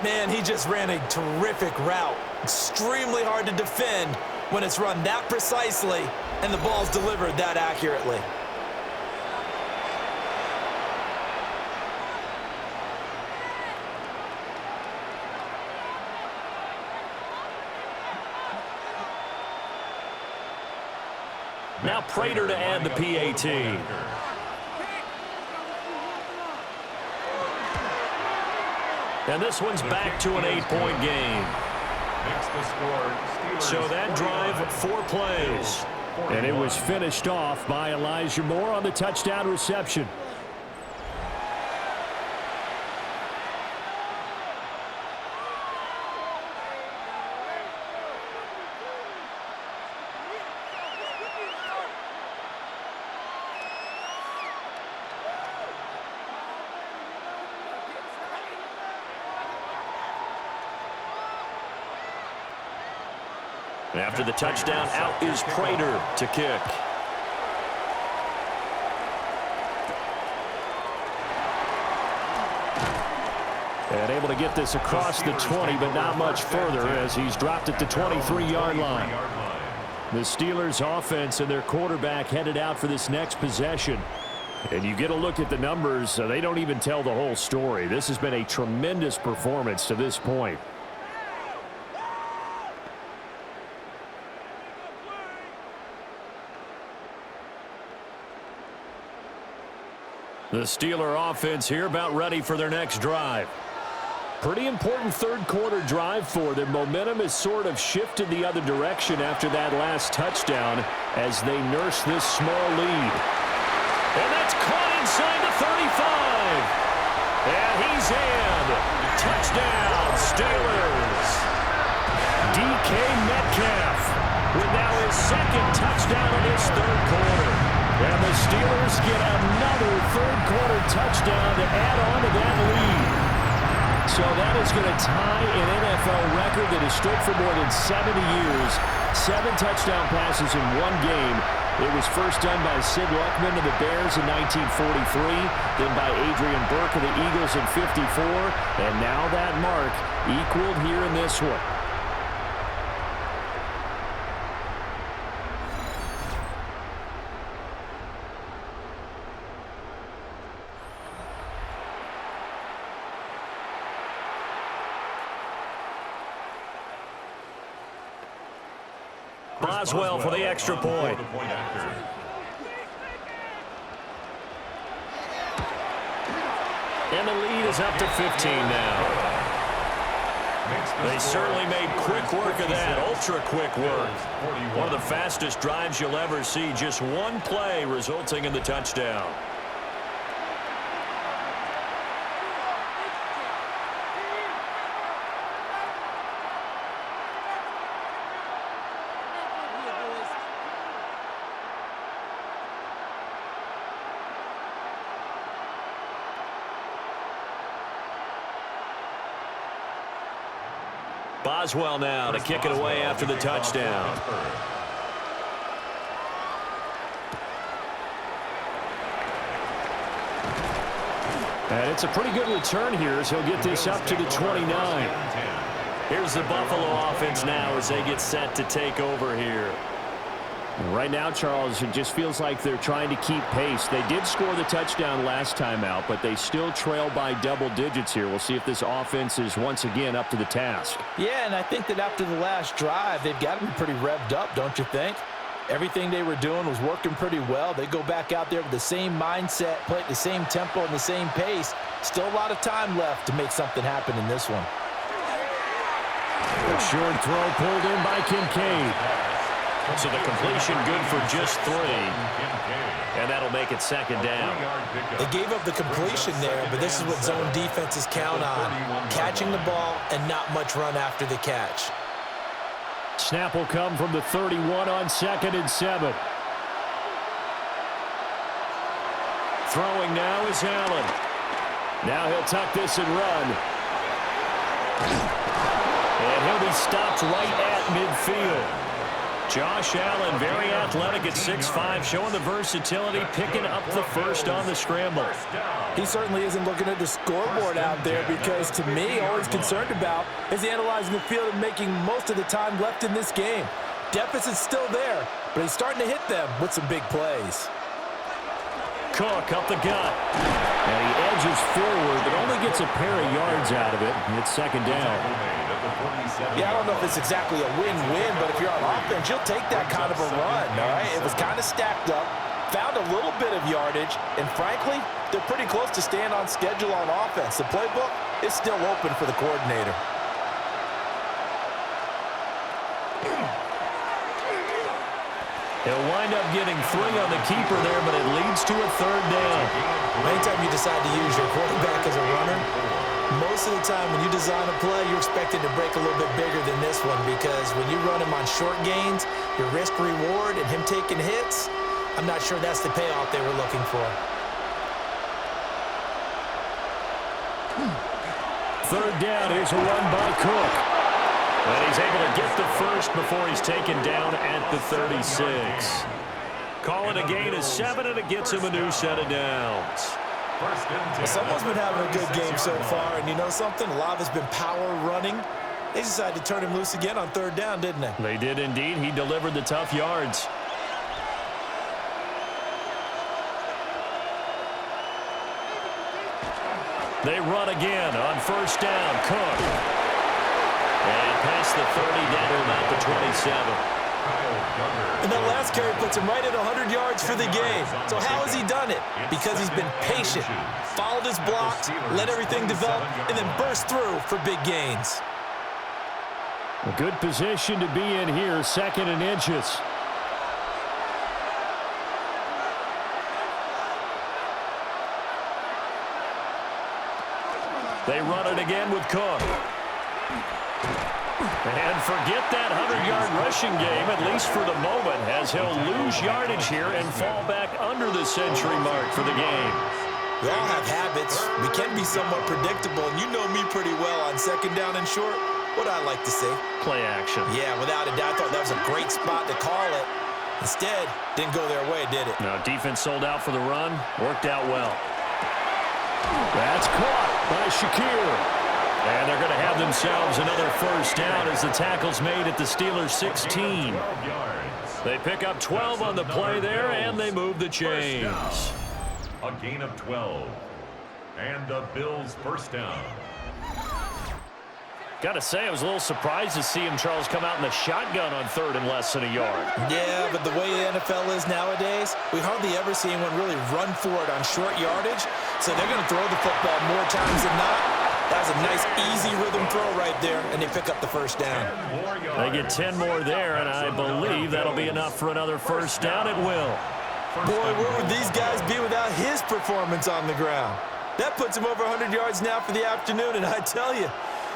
Man, he just ran a terrific route. Extremely hard to defend when it's run that precisely and the ball's delivered that accurately. Now Prater to add the PAT. And this one's back to an 8-point game. So that drive, 4 plays. And it was finished off by Elijah Moore on the touchdown reception. After the touchdown, out is Prater to kick. And able to get this across the 20, but not much further as he's dropped it to 23-yard line. The Steelers' offense and their quarterback headed out for this next possession. And you get a look at the numbers, they don't even tell the whole story. This has been a tremendous performance to this point. The Steeler offense here about ready for their next drive. Pretty important third-quarter drive for them. Momentum has sort of shifted the other direction after that last touchdown as they nurse this small lead. And that's caught inside the 35. And he's in. Touchdown, Steelers. DK Metcalf with now his second touchdown in this third quarter. And the Steelers get another third-quarter touchdown to add on to that lead. So that is going to tie an NFL record that has stood for more than 70 years. 7 touchdown passes in one game. It was first done by Sid Luckman of the Bears in 1943, then by Adrian Burke of the Eagles in 54, and now that mark equaled here in this one. Boswell for the extra point. And the lead is up to 15 now. They certainly made quick work of that, ultra-quick work. One of the fastest drives you'll ever see, just one play resulting in the touchdown. Boswell now to kick it away after the touchdown. And it's a pretty good return here as he'll get this up to the 29. Here's the Buffalo offense now as they get set to take over here. Right now, Charles, it just feels like they're trying to keep pace. They did score the touchdown last time out, but they still trail by double digits here. We'll see if this offense is once again up to the task. Yeah, and I think that after the last drive, they've got to be pretty revved up, don't you think? Everything they were doing was working pretty well. They go back out there with the same mindset, play at the same tempo and the same pace. Still a lot of time left to make something happen in this one. A short throw pulled in by Kincaid. So the completion good for just 3. And that'll make it second down. They gave up the completion there, but this is what zone defenses count on. Catching the ball and not much run after the catch. Snap will come from the 31 on 2nd and 7. Throwing now is Allen. Now he'll tuck this and run. And he'll be stopped right at midfield. Josh Allen, very athletic at 6'5", showing the versatility, picking up the first on the scramble. He certainly isn't looking at the scoreboard out there because, to me, all he's concerned about is analyzing the field and making most of the time left in this game. Deficit's still there, but he's starting to hit them with some big plays. Cook up the gut. And he edges forward, but only gets a pair of yards out of it. And it's second down. Yeah, I don't know if it's exactly a win-win, but if you're on offense, you'll take that kind of a run, all right? It was kind of stacked up, found a little bit of yardage, and frankly, they're pretty close to staying on schedule on offense. The playbook is still open for the coordinator. He'll wind up getting 3 on the keeper there, but it leads to a third down. Anytime you decide to use your quarterback as a runner, most of the time when you design a play, you're expected to break a little bit bigger than this one because when you run him on short gains, your risk-reward and him taking hits, I'm not sure that's the payoff they were looking for. Third down, here's a run by Cook. And he's able to get the first before he's taken down at the 36. Calling a gain of 7, and it gets him a new set of downs. Well, someone's been having a good game so far, and you know something? A lot of it's been power running. They decided to turn him loose again on third down, didn't they? They did indeed. He delivered the tough yards. They run again on first down. Cook. And past the 30 down to about the 27. And that last carry puts him right at 100 yards for the game. So how has he done it? Because he's been patient, followed his blocks, let everything develop, and then burst through for big gains. A good position to be in here, 2nd and inches. They run it again with Cook. And forget that 100-yard rushing game, at least for the moment, as he'll lose yardage here and fall back under the century mark for the game. We all have habits. We can be somewhat predictable, and you know me pretty well on second down and short. What I like to see. Play action. Yeah, without a doubt, I thought that was a great spot to call it. Instead, didn't go their way, did it? No, defense sold out for the run. Worked out well. That's caught by Shakir. And they're going to have themselves another first down as the tackle's made at the Steelers' 16. They pick up 12 on the play there, and they move the chains. A gain of 12. And the Bills' first down. Got to say, I was a little surprised to see him, Charles, come out in the shotgun on 3rd and less than a yard. Yeah, but the way the NFL is nowadays, we hardly ever see anyone really run for it on short yardage. So they're going to throw the football more times than not. That was a nice, easy rhythm throw right there, and they pick up the first down. They get 10 more there, and I believe that'll be enough for another first down. It will. Boy, where would these guys be without his performance on the ground? That puts him over 100 yards now for the afternoon, and I tell you,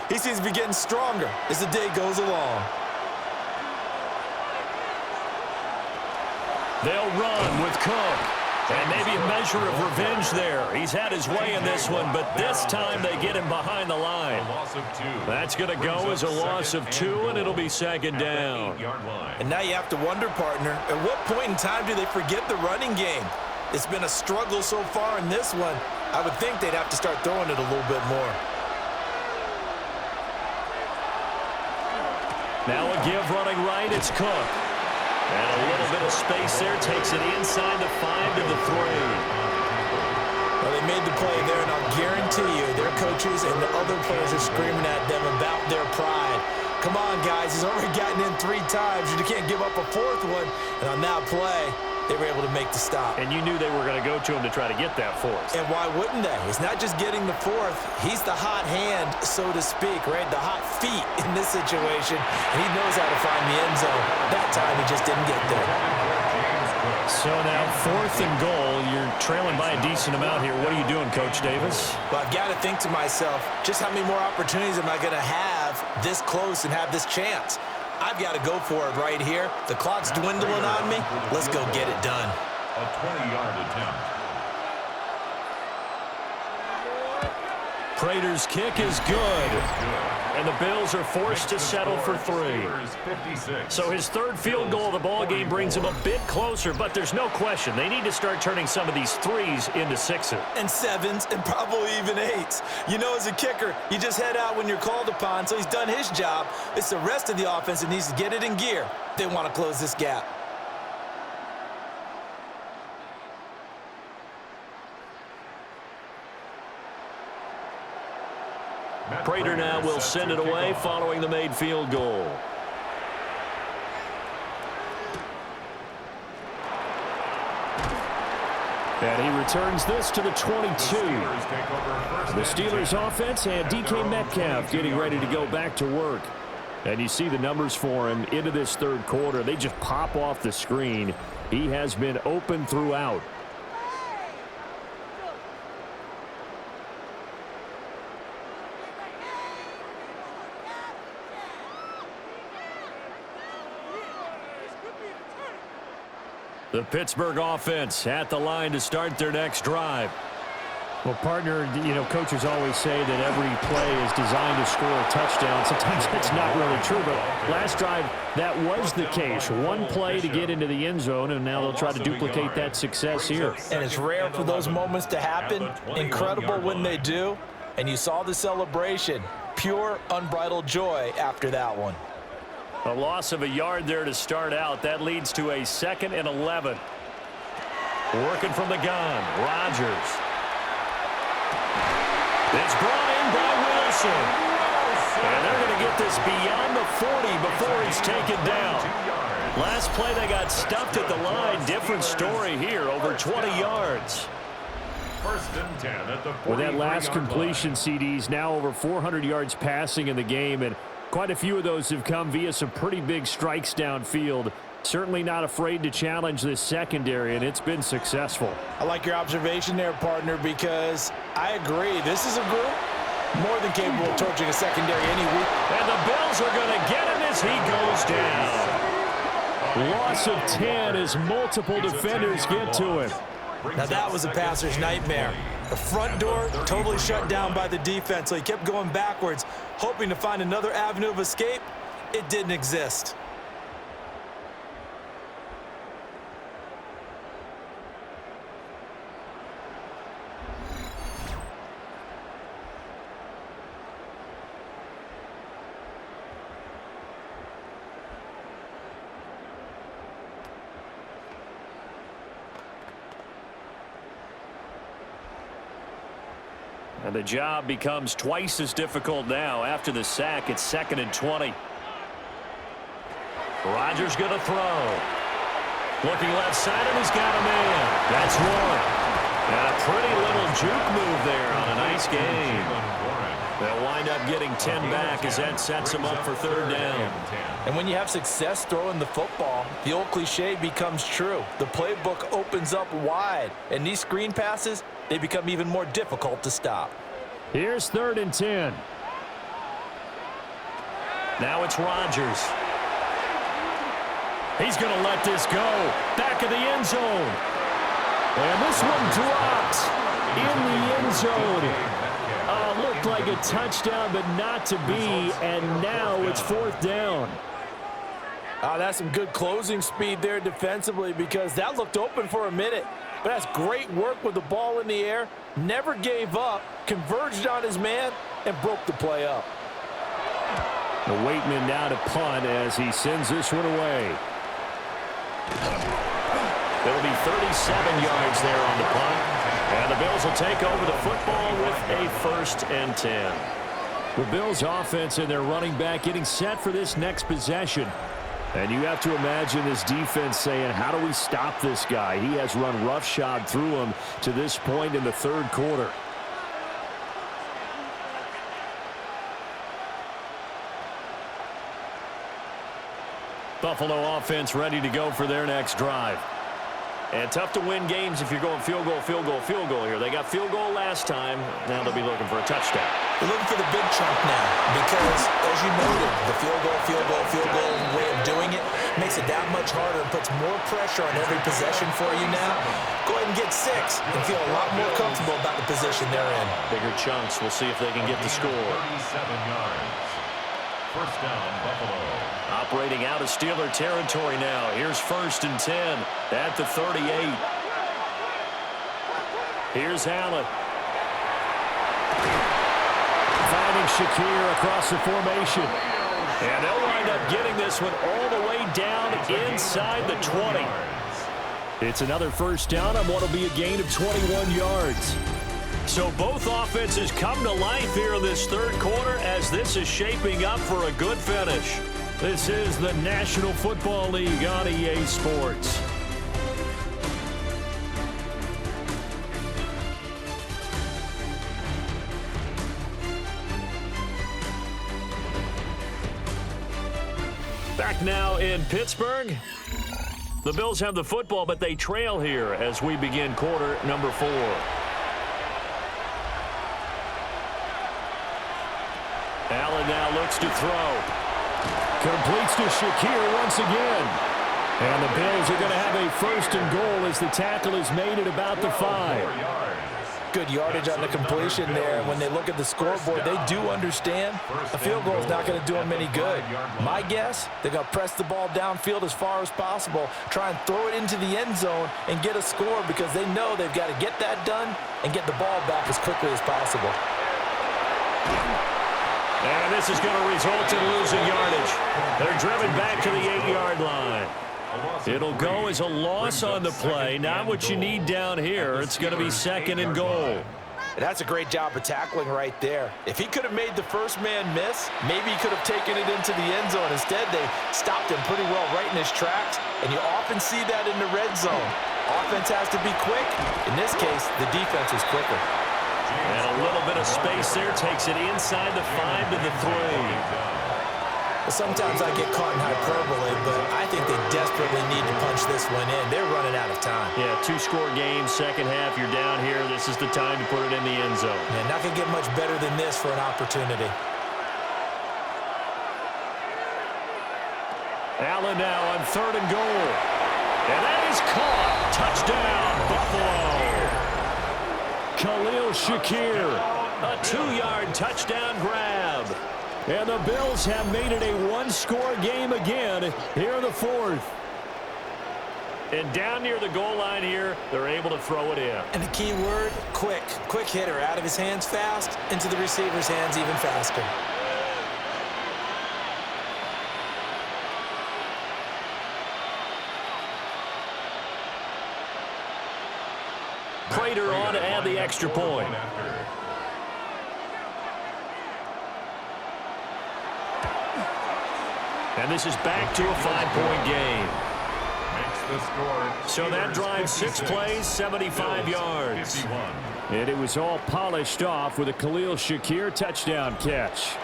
he seems to be getting stronger as the day goes along. They'll run with Cook. And maybe a measure of revenge there. He's had his way in this one, but this time they get him behind the line. That's going to go as a loss of 2, and it'll be second down. And now you have to wonder, partner, at what point in time do they forget the running game? It's been a struggle so far in this one. I would think they'd have to start throwing it a little bit more. Now a give running right, it's Cook. And a little bit of space there, takes it inside the 5 to the 3. Well, they made the play there, and I'll guarantee you their coaches and the other players are screaming at them about their pride. Come on, guys, he's already gotten in 3 times, and you can't give up a 4th one. And on that play, they were able to make the stop. And you knew they were going to go to him to try to get that 4th. And why wouldn't they? It's not just getting the 4th. He's the hot hand, so to speak, right? The hot feet in this situation. And he knows how to find the end zone. That time, he just didn't get there. So now 4th and goal. You're trailing by a decent amount here. What are you doing, Coach Davis? Well, I've got to think to myself, just how many more opportunities am I going to have this close and have this chance? I've got to go for it right here. The clock's dwindling on me. Let's go get it done. A 20-yard attempt. Prater's kick is good. And the Bills are forced to settle for 3. So his 3rd field goal of the ball game brings him a bit closer, but there's no question they need to start turning some of these 3s into 6s. And 7s and probably even 8s. You know, as a kicker, you just head out when you're called upon, so he's done his job. It's the rest of the offense that needs to get it in gear. They want to close this gap. Prater now will send it away following the made field goal. And he returns this to the 22. The Steelers offense and DK Metcalf getting ready to go back to work. And you see the numbers for him into this 3rd quarter. They just pop off the screen. He has been open throughout. The Pittsburgh offense at the line to start their next drive. Well, partner, you know, coaches always say that every play is designed to score a touchdown. Sometimes that's not really true, but last drive, that was the case. One play to get into the end zone, and now they'll try to duplicate that success here. And it's rare for those moments to happen. Incredible when they do. And you saw the celebration. Pure, unbridled joy after that one. A loss of a yard there to start out. That leads to a 2nd and 11. Working from the gun, Rodgers. It's brought in by Wilson. And they're going to get this beyond the 40 before he's taken down. Last play they got stuffed at the line. Different story here, over 20 yards. 1st and 10 at the 43-yard line. With that last completion, CDs now over 400 yards passing in the game, and quite a few of those have come via some pretty big strikes downfield. Certainly not afraid to challenge this secondary, and it's been successful. I like your observation there, partner, because I agree. This is a group more than capable of torching a secondary any week. And the Bills are going to get him as he goes down. Loss of 10 as multiple defenders get to him. Now that was a passer's nightmare. The front door totally shut down by the defense, so he kept going backwards, hoping to find another avenue of escape. It didn't exist. And the job becomes twice as difficult now. After the sack, it's 2nd and 20. Rodgers going to throw. Looking left side, and he's got a man. That's one. And a pretty little juke move there on a nice game. They'll wind up getting 10 back as that sets them up for third down. And when you have success throwing the football, the old cliche becomes true. The playbook opens up wide, and these screen passes, they become even more difficult to stop. Here's 3rd and 10. Now it's Rodgers. He's going to let this go. Back of the end zone. And this one dropped in the end zone. Looked like a touchdown, but not to be, and now it's 4th down. That's some good closing speed there defensively, because that looked open for a minute. But that's great work with the ball in the air. Never gave up, converged on his man, and broke the play up. The Waitman now to punt as he sends this one away. It'll be 37 yards there on the punt. And the Bills will take over the football with a 1st and 10. The Bills offense and their running back getting set for this next possession. And you have to imagine this defense saying, how do we stop this guy? He has run roughshod through him to this point in the 3rd quarter. Buffalo offense ready to go for their next drive. And tough to win games if you're going field goal, field goal, field goal here. They got field goal last time. Now they'll be looking for a touchdown. They're looking for the big chunk now because, as you noted, the field goal way of doing it makes it that much harder and puts more pressure on every possession for you now. Go ahead and get 6 and feel a lot more comfortable about the position they're in. Bigger chunks. We'll see if they can get the score. 37 yards. 1st down, Buffalo. Operating out of Steeler territory now. Here's 1st and 10 at the 38. Here's Allen. Finding Shakir across the formation. And they'll wind up getting this one all the way down inside the 20. It's another 1st down on what will be a gain of 21 yards. So both offenses come to life here in this 3rd quarter as this is shaping up for a good finish. This is the National Football League on EA Sports. Back now in Pittsburgh. The Bills have the football, but they trail here as we begin quarter number 4. Allen now looks to throw. Completes to Shakir once again. And the Bills are going to have a 1st and goal as the tackle is made at about the 5. Good yardage on the completion there. And when they look at the scoreboard, they do understand a field goal is not going to do them any good. My guess, they're going to press the ball downfield as far as possible, try and throw it into the end zone and get a score because they know they've got to get that done and get the ball back as quickly as possible. And this is going to result in losing yardage. They're driven back to the 8-yard line. It'll go as a loss on the play. Not what you need down here. It's going to be 2nd and goal. And that's a great job of tackling right there. If he could have made the first man miss, maybe he could have taken it into the end zone. Instead, they stopped him pretty well right in his tracks, and you often see that in the red zone. Offense has to be quick. In this case, the defense was quicker. And a little bit of space there takes it inside the 5 to the 3. Sometimes I get caught in hyperbole, but I think they desperately need to punch this one in. They're running out of time. Yeah, 2-score game, 2nd half, you're down here. This is the time to put it in the end zone. And not going to get much better than this for an opportunity. Allen now on 3rd and goal. And that is caught. Touchdown, Buffalo. Khalil Shakir. A 2-yard touchdown grab. And the Bills have made it a 1-score game again here in the 4th. And down near the goal line here, they're able to throw it in. And the key word, quick. Quick hitter, out of his hands fast, into the receiver's hands even faster. Prater on to add the extra point. And this is back to a 5-point game. the score. So that drive, 6 plays, 75 yards. 51. And it was all polished off with a Khalil Shakir touchdown catch.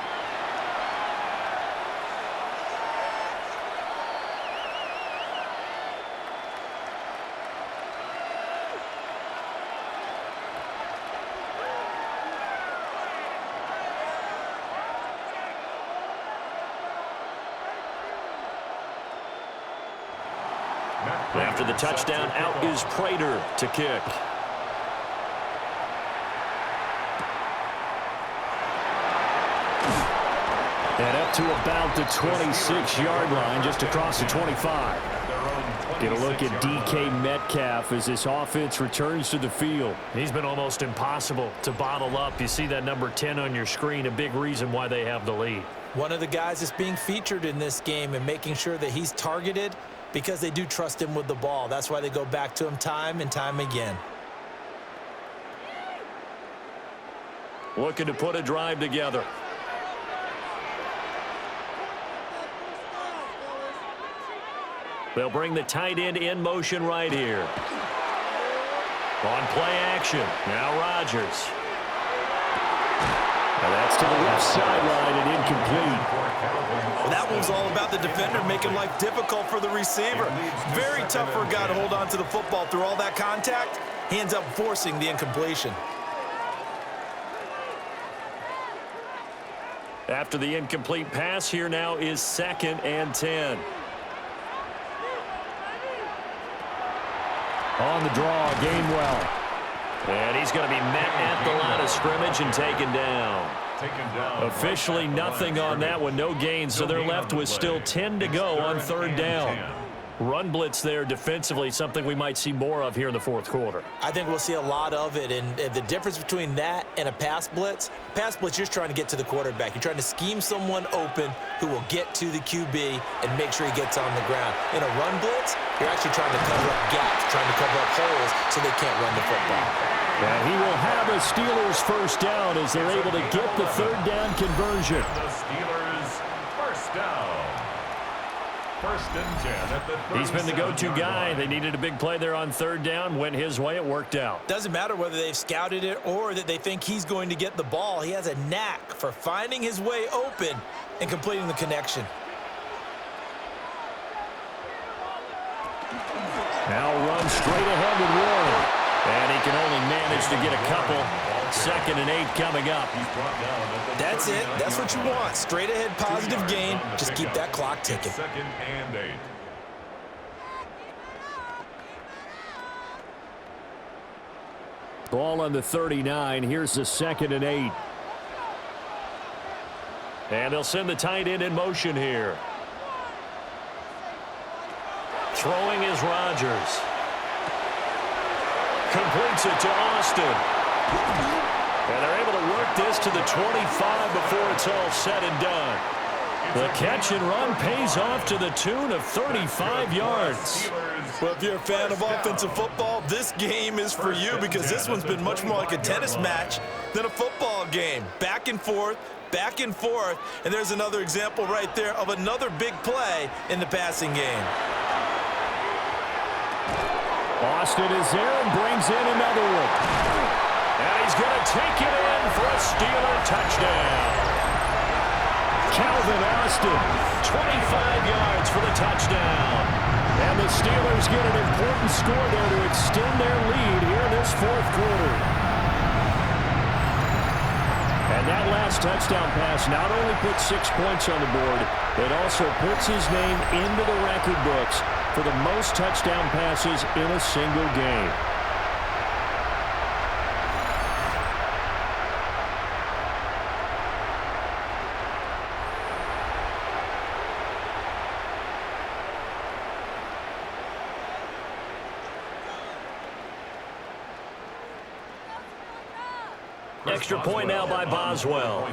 After the touchdown, out is Prater to kick. And up to about the 26-yard line, just across the 25. Get a look at DK Metcalf as this offense returns to the field. He's been almost impossible to bottle up. You see that number 10 on your screen, a big reason why they have the lead. One of the guys that's being featured in this game and making sure that he's targeted because they do trust him with the ball. That's why they go back to him time and time again. Looking to put a drive together. They'll bring the tight end in motion right here. On play action. Now Rodgers. And that's to the left sideline and incomplete. Well, that one's all about the defender making life difficult for the receiver. Very tough for a guy to hold on to the football through all that contact. He ends up forcing the incompletion. After the incomplete pass, here now is 2nd and 10. On the draw, Gainwell. And he's going to be met at the line of scrimmage and taken down. Officially nothing on that one, no gain, so they're left with still 10 to go on 3rd down. Run blitz there defensively, something we might see more of here in the 4th quarter. I think we'll see a lot of it, and the difference between that and a pass blitz, you're just trying to get to the quarterback. You're trying to scheme someone open who will get to the QB and make sure he gets on the ground. In a run blitz, you're actually trying to cover up gaps, trying to cover up holes so they can't run the football. And he will have a Steelers first down as they're able to get the 3rd down conversion. The Steelers first down. 1st and 10 at the He's been the go-to guy. They needed a big play there on 3rd down. Went his way. It worked out. Doesn't matter whether they've scouted it or that they think he's going to get the ball. He has a knack for finding his way open and completing the connection. Now run straight ahead with Warren. And he can only manage to get a couple. 2nd and 8 coming up. That's it. That's what you want. Straight ahead positive gain. Just keep that clock ticking. 2nd and 8. Ball on the 39. Here's the 2nd and 8. And they'll send the tight end in motion here. Throwing is Rodgers. Completes it to Austin. And they're able to work this to the 25 before it's all said and done. The catch and run pays off to the tune of 35 yards. Well, if you're a fan of offensive football, this game is for you because this one's been much more like a tennis match than a football game. Back and forth, and there's another example right there of another big play in the passing game. Austin is there and brings in another one. And he's going to take it in for a Steeler touchdown. Calvin Austin, 25 yards for the touchdown. And the Steelers get an important score there to extend their lead here in this 4th quarter. And that last touchdown pass not only puts 6 points on the board, it also puts his name into the record books for the most touchdown passes in a single game. Extra point now by Boswell.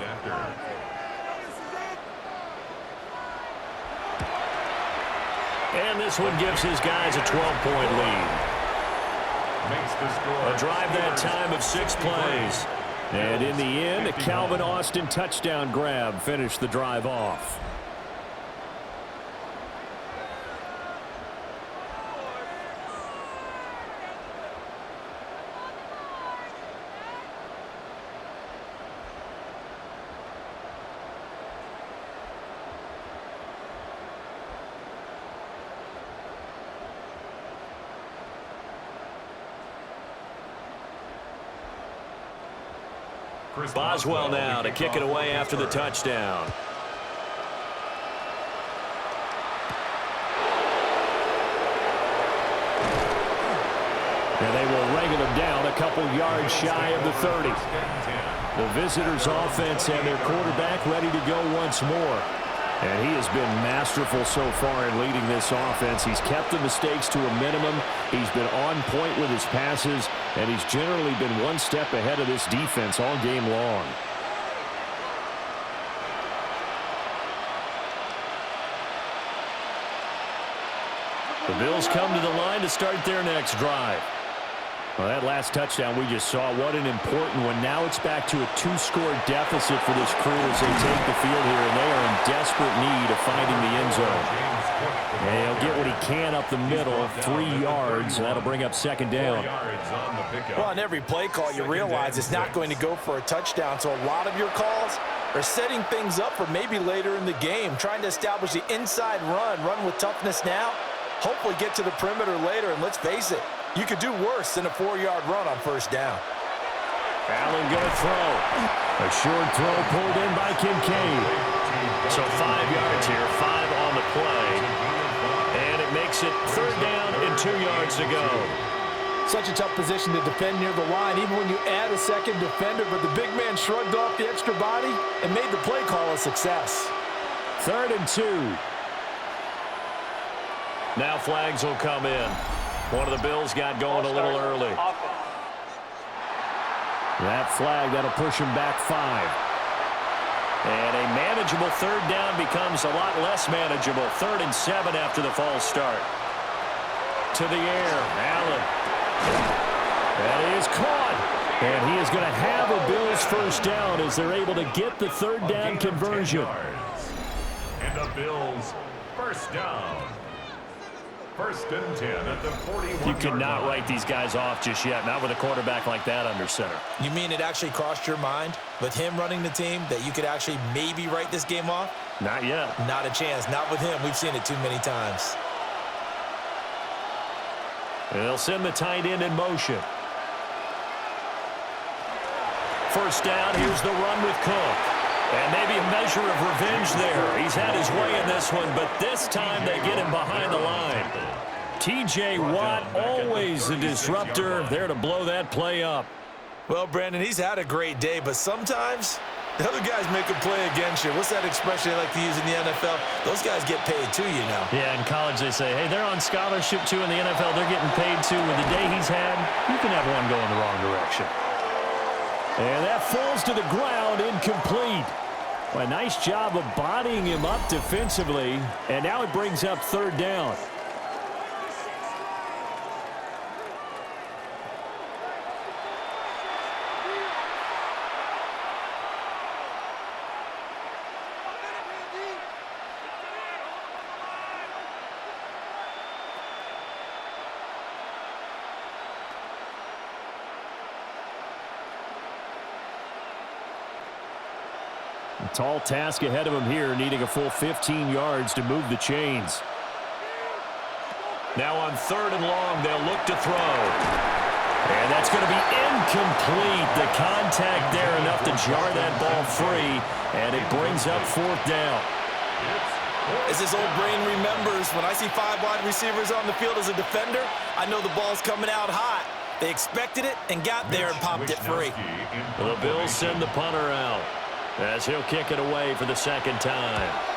And this one gives his guys a 12-point lead. A drive that time of 6 plays. And in the end, a Calvin Austin touchdown grab finished the drive off. Boswell now to kick it away after the touchdown. And they will wrangle him down a couple yards shy of the 30. The visitors' offense and their quarterback ready to go once more. And he has been masterful so far in leading this offense. He's kept the mistakes to a minimum. He's been on point with his passes, and he's generally been one step ahead of this defense all game long. The Bills come to the line to start their next drive. Well, that last touchdown we just saw, what an important one. Now it's back to a 2-score deficit for this crew as they take the field here, and they are in desperate need of finding the end zone. And he'll get what he can up the middle, 3 yards, and that'll bring up second down. Well, on every play call, you realize it's not going to go for a touchdown, so a lot of your calls are setting things up for maybe later in the game, trying to establish the inside run with toughness now, hopefully get to the perimeter later, and let's face it, you could do worse than a 4-yard run on first down. Allen going to throw. A short throw pulled in by Kincaid. So 5 yards here, 5 on the play. And it makes it third down and 2 yards to go. Such a tough position to defend near the line, even when you add a second defender, but the big man shrugged off the extra body and made the play call a success. 3rd and 2. Now flags will come in. One of the Bills got going a little early. That flag, that'll push him back 5. And a manageable third down becomes a lot less manageable. 3rd and 7 after the false start. To the air, Allen. And he is caught. And he is going to have a Bills first down as they're able to get the third down conversion. And the Bills first down. 1st and 10 at the 41. You cannot write these guys off just yet, not with a quarterback like that under center. You mean it actually crossed your mind with him running the team that you could actually maybe write this game off? Not yet. Not a chance. Not with him. We've seen it too many times. And they'll send the tight end in motion. First down, here's the run with Cook. And maybe a measure of revenge there. He's had his way in this one, but this time they get him behind the line. T.J. Watt, always a disruptor, there to blow that play up. Well, Brandon, he's had a great day, but sometimes the other guys make a play against you. What's that expression they like to use in the NFL? Those guys get paid too, you know. Yeah, in college they say, hey, they're on scholarship too. In the NFL, they're getting paid too. With the day he's had, you can have one go in the wrong direction. And that falls to the ground, incomplete. Well, a nice job of bodying him up defensively, and now it brings up third down. Tall task ahead of him here, needing a full 15 yards to move the chains. Now on 3rd and long, they'll look to throw. And that's going to be incomplete. The contact there enough to jar that ball free, and it brings up 4th down. As his old brain remembers, when I see 5 wide receivers on the field as a defender, I know the ball's coming out hot. They expected it and got there and popped it free. The Bills send the punter out as he'll kick it away for the 2nd time.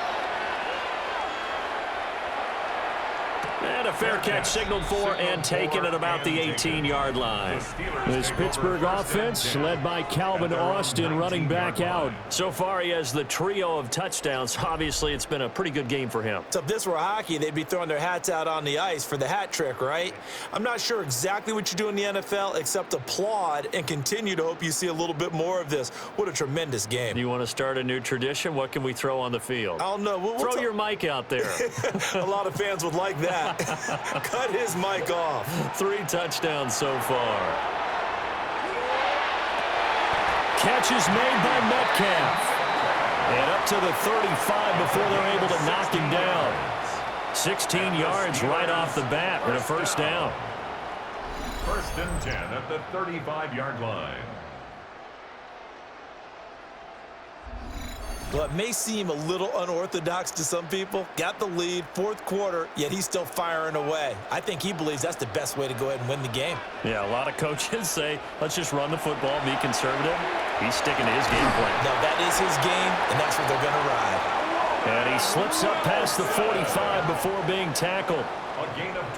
And a fair catch signaled for and taken at about the 18-yard line. This Pittsburgh offense led by Calvin Austin running back out. So far, he has the trio of touchdowns. Obviously, it's been a pretty good game for him. So if this were hockey, they'd be throwing their hats out on the ice for the hat trick, right? I'm not sure exactly what you do in the NFL except applaud and continue to hope you see a little bit more of this. What a tremendous game. You want to start a new tradition? What can we throw on the field? I don't know. Throw your mic out there. A lot of fans would like that. Cut his mic off. 3 touchdowns so far. Catch is made by Metcalf. And up to the 35 before they're able to knock him down. 16 yards right off the bat and a first down. 1st and 10 at the 35-yard line. Well, it may seem a little unorthodox to some people. Got the lead, fourth quarter, yet he's still firing away. I think he believes that's the best way to go ahead and win the game. Yeah, a lot of coaches say, let's just run the football, be conservative. He's sticking to his game plan. No, that is his game, and that's what they're going to ride. And he slips up past the 45 before being tackled.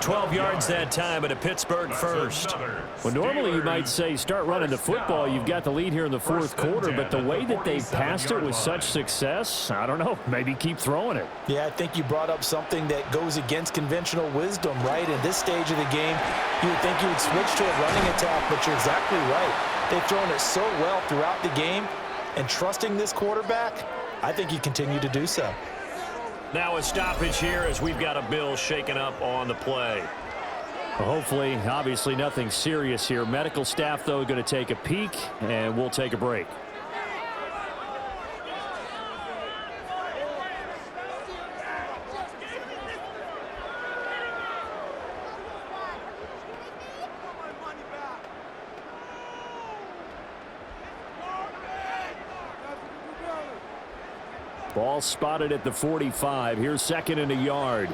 12 yards that time at a Pittsburgh first. Well, normally you might say start running the football. You've got the lead here in the fourth quarter, but the way that they passed it with such success, I don't know, maybe keep throwing it. Yeah, I think you brought up something that goes against conventional wisdom, right? In this stage of the game, you would think you would switch to a running attack, but you're exactly right. They've thrown it so well throughout the game, and trusting this quarterback, I think you continue to do so. Now a stoppage here as we've got a Bill shaken up on the play. Well, hopefully, obviously nothing serious here. Medical staff, though, going to take a peek, and we'll take a break. Ball spotted at the 45. Here's second and a yard.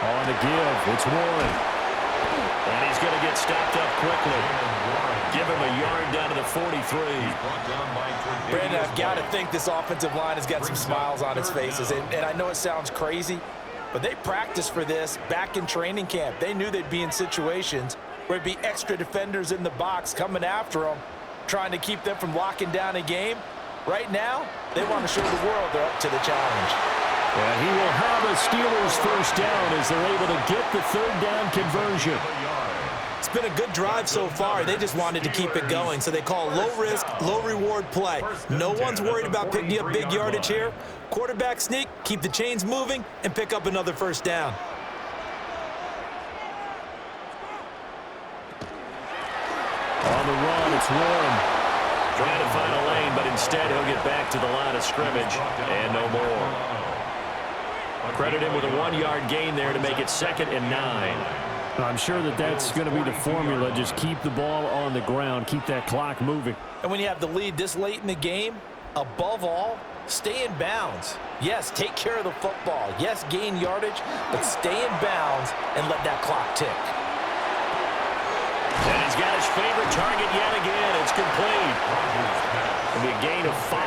On the give, it's Warren. And he's going to get stopped up quickly. Give him a yard down to the 43. Brandon, I've got to think this offensive line has got some smiles on its faces. And I know it sounds crazy, but they practiced for this back in training camp. They knew they'd be in situations where there'd be extra defenders in the box coming after them, trying to keep them from locking down a game. Right now, they want to show the world they're up to the challenge. And he will have a Steelers first down as they're able to get the third down conversion. It's been a good drive so far. They just wanted to keep it going, so they call low-risk, low-reward play. No one's worried about picking up big yardage here. Quarterback sneak, keep the chains moving, and pick up another first down. On the run, it's Warren. Trying to find a lane, but instead he'll get back to the line of scrimmage and no more. Credit him with a 1-yard gain there to make it 2nd and 9. I'm sure that that's going to be the formula. Just keep the ball on the ground, keep that clock moving. And when you have the lead this late in the game, above all, stay in bounds. Yes, take care of the football. Yes, gain yardage, but stay in bounds and let that clock tick. And he's got his favorite target yet again. It's complete. It'll be a gain of 5.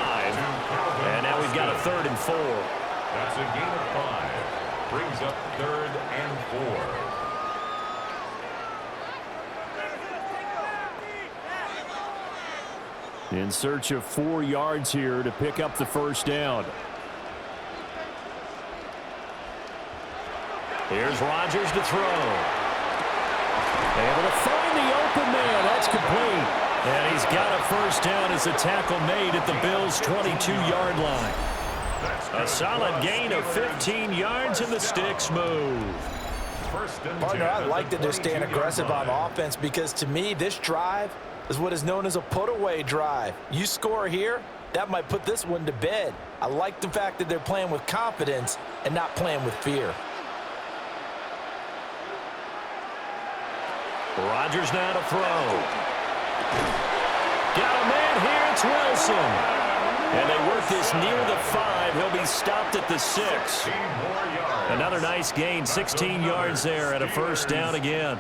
And now we've got a 3rd and 4. That's a gain of 5. Brings up 3rd and 4. In search of 4 yards here to pick up the first down. Here's Rodgers to throw. Able to find the open man. That's complete. And he's got a first down as a tackle made at the Bills' 22-yard line. A solid gain of 15 yards and the sticks move. Partner, I like that they're staying aggressive on offense because to me, this drive is what is known as a put-away drive. You score here, that might put this one to bed. I like the fact that they're playing with confidence and not playing with fear. Rodgers now to throw. Got a man here, it's Wilson. And they work this near the 5. He'll be stopped at the 6. Another nice gain, 16 yards there and a first down again.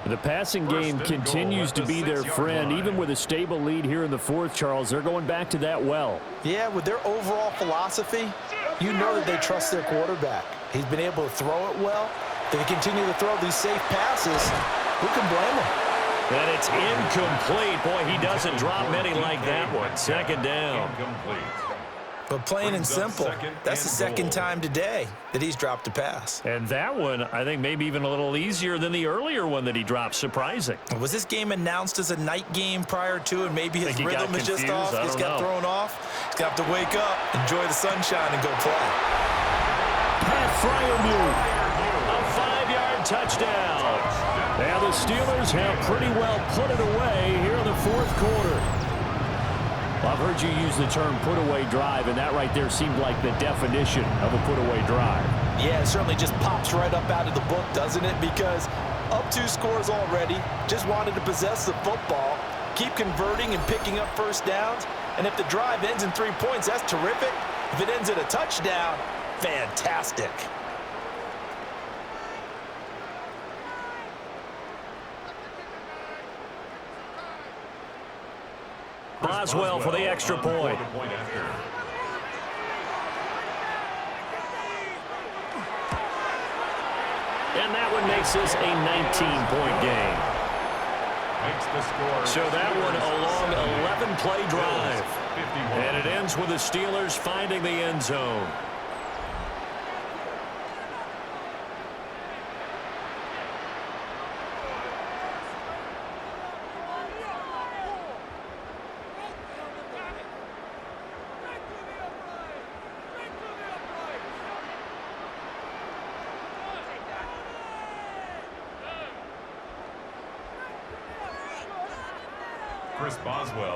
The passing game continues to be their friend. Even with a stable lead here in the 4th, Charles, they're going back to that well. Yeah, with their overall philosophy, you know that they trust their quarterback. He's been able to throw it well. They continue to throw these safe passes. Who can blame them? And it's incomplete. Boy, he doesn't drop many like that one. 2nd down. But plain and simple, that's the 2nd time today that he's dropped a pass. And that one, I think, maybe even a little easier than the earlier one that he dropped. Surprising. Was this game announced as a night game prior to, and maybe his rhythm is just off? He's got thrown off. He's got to wake up, enjoy the sunshine, and go play. Pat Fryermuth. A 5-yard touchdown. Now the Steelers have pretty well put it away here in the 4th quarter. Well, I've heard you use the term put-away drive, and that right there seemed like the definition of a put-away drive. Yeah, it certainly just pops right up out of the book, doesn't it? Because up 2 scores already, just wanted to possess the football, keep converting and picking up first downs. And if the drive ends in 3 points, that's terrific. If it ends in a touchdown, fantastic. Boswell for the extra point. And that one makes this a 19-point game. So that one a long 11-play drive. And it ends with the Steelers finding the end zone.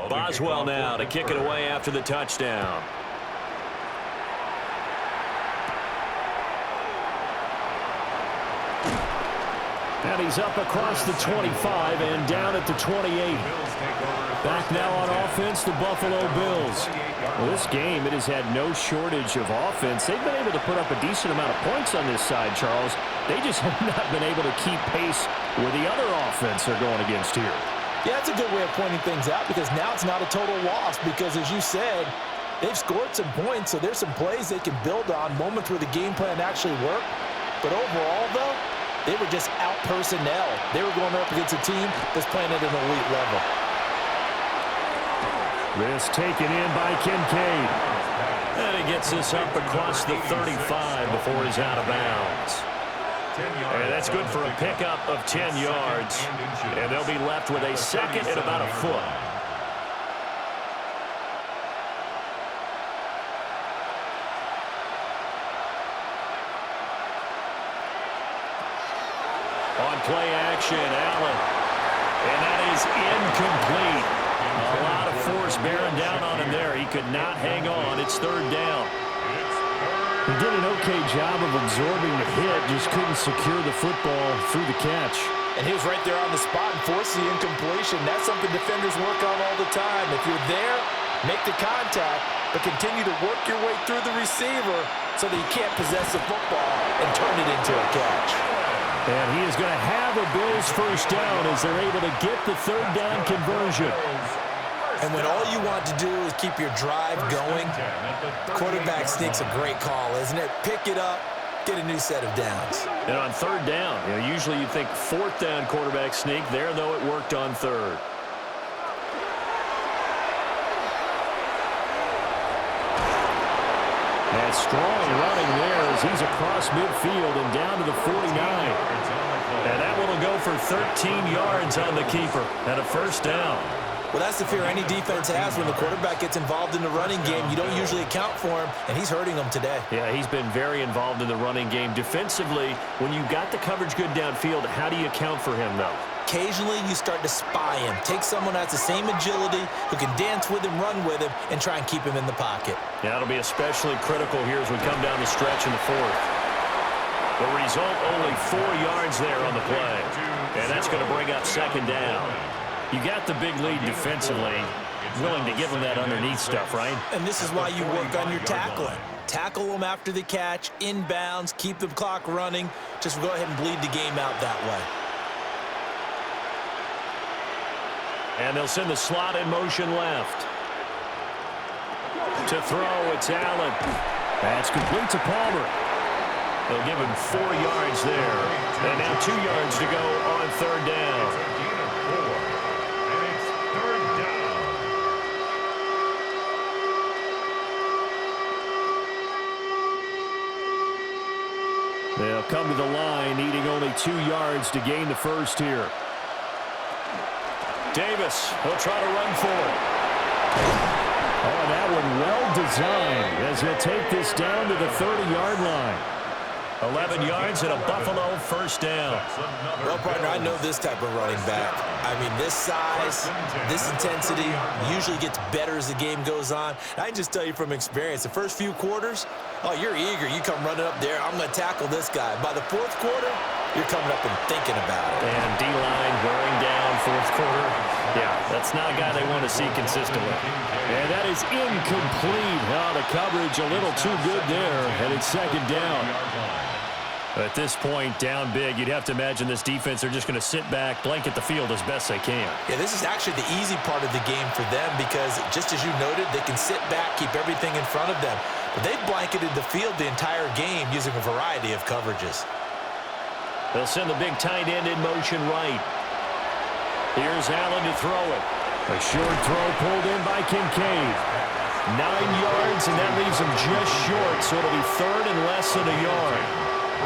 Boswell now to kick it away after the touchdown. And he's up across the 25 and down at the 28. Back now on offense, the Buffalo Bills. Well, this game, it has had no shortage of offense. They've been able to put up a decent amount of points on this side, Charles. They just have not been able to keep pace with the other offense they're going against here. Yeah, that's a good way of pointing things out because now it's not a total loss because, as you said, they've scored some points, so there's some plays they can build on, moments where the game plan actually worked. But overall, though, they were just out personnel. They were going up against a team that's playing at an elite level. This taken in by Kincaid. And he gets this up across the 35 before he's out of bounds. And that's good for a pickup of 10 yards. And they'll be left with a second and about a foot. On play action, Allen. And that is incomplete. A lot of force bearing down on him there. He could not hang on. It's third down. He did an okay job of absorbing the hit, just couldn't secure the football through the catch. And he was right there on the spot and forced the incompletion. That's something defenders work on all the time. If you're there, make the contact, but continue to work your way through the receiver so that you can't possess the football and turn it into a catch. And he is going to have a Bills first down as they're able to get the third down conversion. And when all you want to do is keep your drive going, quarterback sneak's a great call, isn't it? Pick it up, get a new set of downs. And on third down, usually you think fourth down quarterback sneak. There, though, it worked on third. And strong running there as he's across midfield and down to the 49. And that one will go for 13 yards on the keeper and a first down. Well, that's the fear any defense has when the quarterback gets involved in the running game. You don't usually account for him, and he's hurting them today. Yeah, he's been very involved in the running game. Defensively, when you've got the coverage good downfield, how do you account for him, though? Occasionally, you start to spy him. Take someone that has the same agility, who can dance with him, run with him, and try and keep him in the pocket. Yeah, that'll be especially critical here as we come down the stretch in the fourth. The result, only 4 yards there on the play. And that's going to bring up second down. You got the big lead defensively, willing to give them that underneath stuff, right? And this is why you work on your tackling. Tackle them after the catch, inbounds, keep the clock running. Just go ahead and bleed the game out that way. And they'll send the slot in motion left. To throw, it's Allen. That's complete to Palmer. They'll give him 4 yards there. And now 2 yards to go on third down. They'll come to the line, needing only 2 yards to gain the first here. Davis, he'll try to run for it. Oh, that one well designed as he'll take this down to the 30-yard line. 11 yards and a Buffalo first down. Well, partner, I know this type of running back. I mean, this size, this intensity usually gets better as the game goes on. I can just tell you from experience, the first few quarters, oh, you're eager. You come running up there, I'm going to tackle this guy. By the fourth quarter, you're coming up and thinking about it. And D-line wearing down fourth quarter. Yeah, that's not a guy they want to see consistently. And that is incomplete. Oh, the coverage a little too good there, and it's second down. At this point, down big, you'd have to imagine this defense are just going to sit back, blanket the field as best they can. Yeah, this is actually the easy part of the game for them because, just as you noted, they can sit back, keep everything in front of them. But they've blanketed the field the entire game using a variety of coverages. They'll send the big tight end in motion right. Here's Allen to throw it. A short throw pulled in by Kincaid. 9 yards, and that leaves him just short, so it'll be third and less than a yard.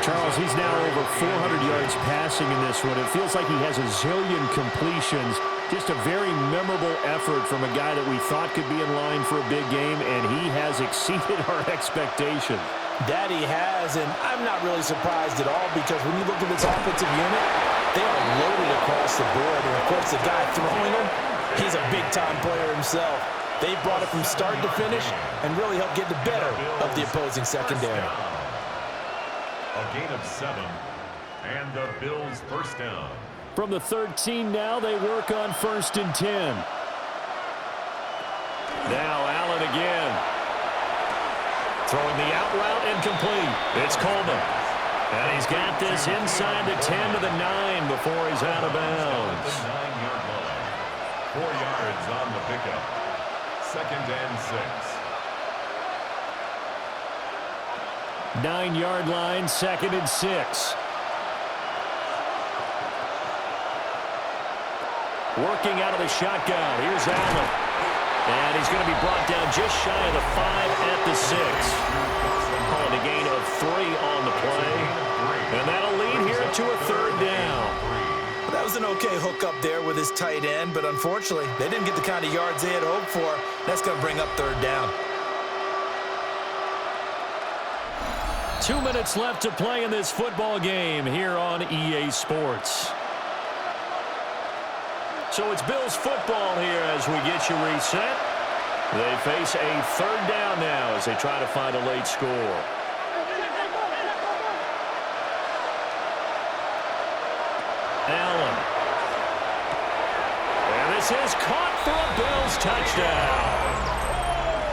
Charles, he's now over 400 yards passing in this one. It feels like he has a zillion completions. Just a very memorable effort from a guy that we thought could be in line for a big game, and he has exceeded our expectations. That he has, and I'm not really surprised at all because when you look at this offensive unit, they are loaded across the board. And, of course, the guy throwing them, he's a big-time player himself. They brought it from start to finish and really helped get the better of the opposing secondary. A gain of 7, and the Bills first down. From the 13 now, they work on 1st and 10. Now Allen again. Throwing the out route incomplete. It's Coleman. And he's got this inside the 10 to the 9 before he's out of bounds. 9-yard line. 4 yards on the pickup. 2nd and 6. 9-yard line, 2nd and 6. Working out of the shotgun. Here's Allen. And he's going to be brought down just shy of the 5 at the 6. Calling a gain of 3 on the play. And that'll lead here to a 3rd down. That was an okay hook up there with his tight end, but unfortunately, they didn't get the kind of yards they had hoped for. That's going to bring up 3rd down. 2 minutes left to play in this football game here on EA Sports. So it's Bills football here as we get you reset. They face a 3rd down now as they try to find a late score. Allen. And this is caught for a Bills touchdown.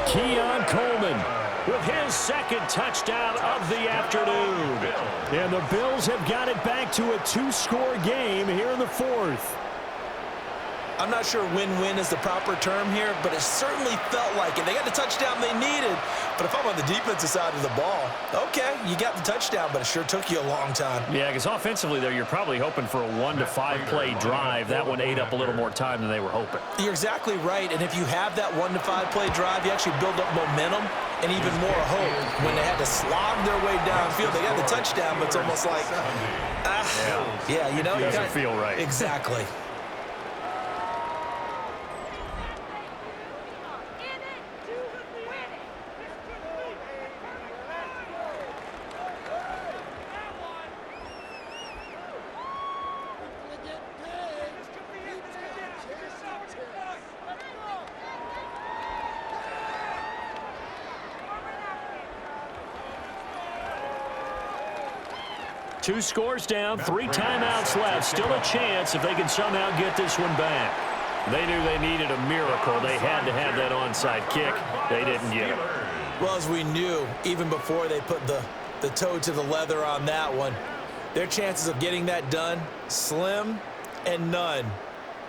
Keon Coleman with his 2nd touchdown of the afternoon. And the Bills have got it back to a 2-score game here in the 4th. I'm not sure win-win is the proper term here, but it certainly felt like it. They got the touchdown they needed, but if I'm on the defensive side of the ball, okay, you got the touchdown, but it sure took you a long time. Yeah, because offensively there, you're probably hoping for a 1 to 5 play drive. That one ate up a little more time than they were hoping. You're exactly right, and if you have that 1 to 5 play drive, you actually build up momentum and even more hope. When they had to slog their way downfield, they got the touchdown, but it's almost like, yeah, you know, it doesn't feel right. Exactly. Two scores down, 3 timeouts left. Still a chance if they can somehow get this one back. They knew they needed a miracle. They had to have that onside kick. They didn't get it. Well, as we knew, even before they put the toe to the leather on that one, their chances of getting that done, slim and none.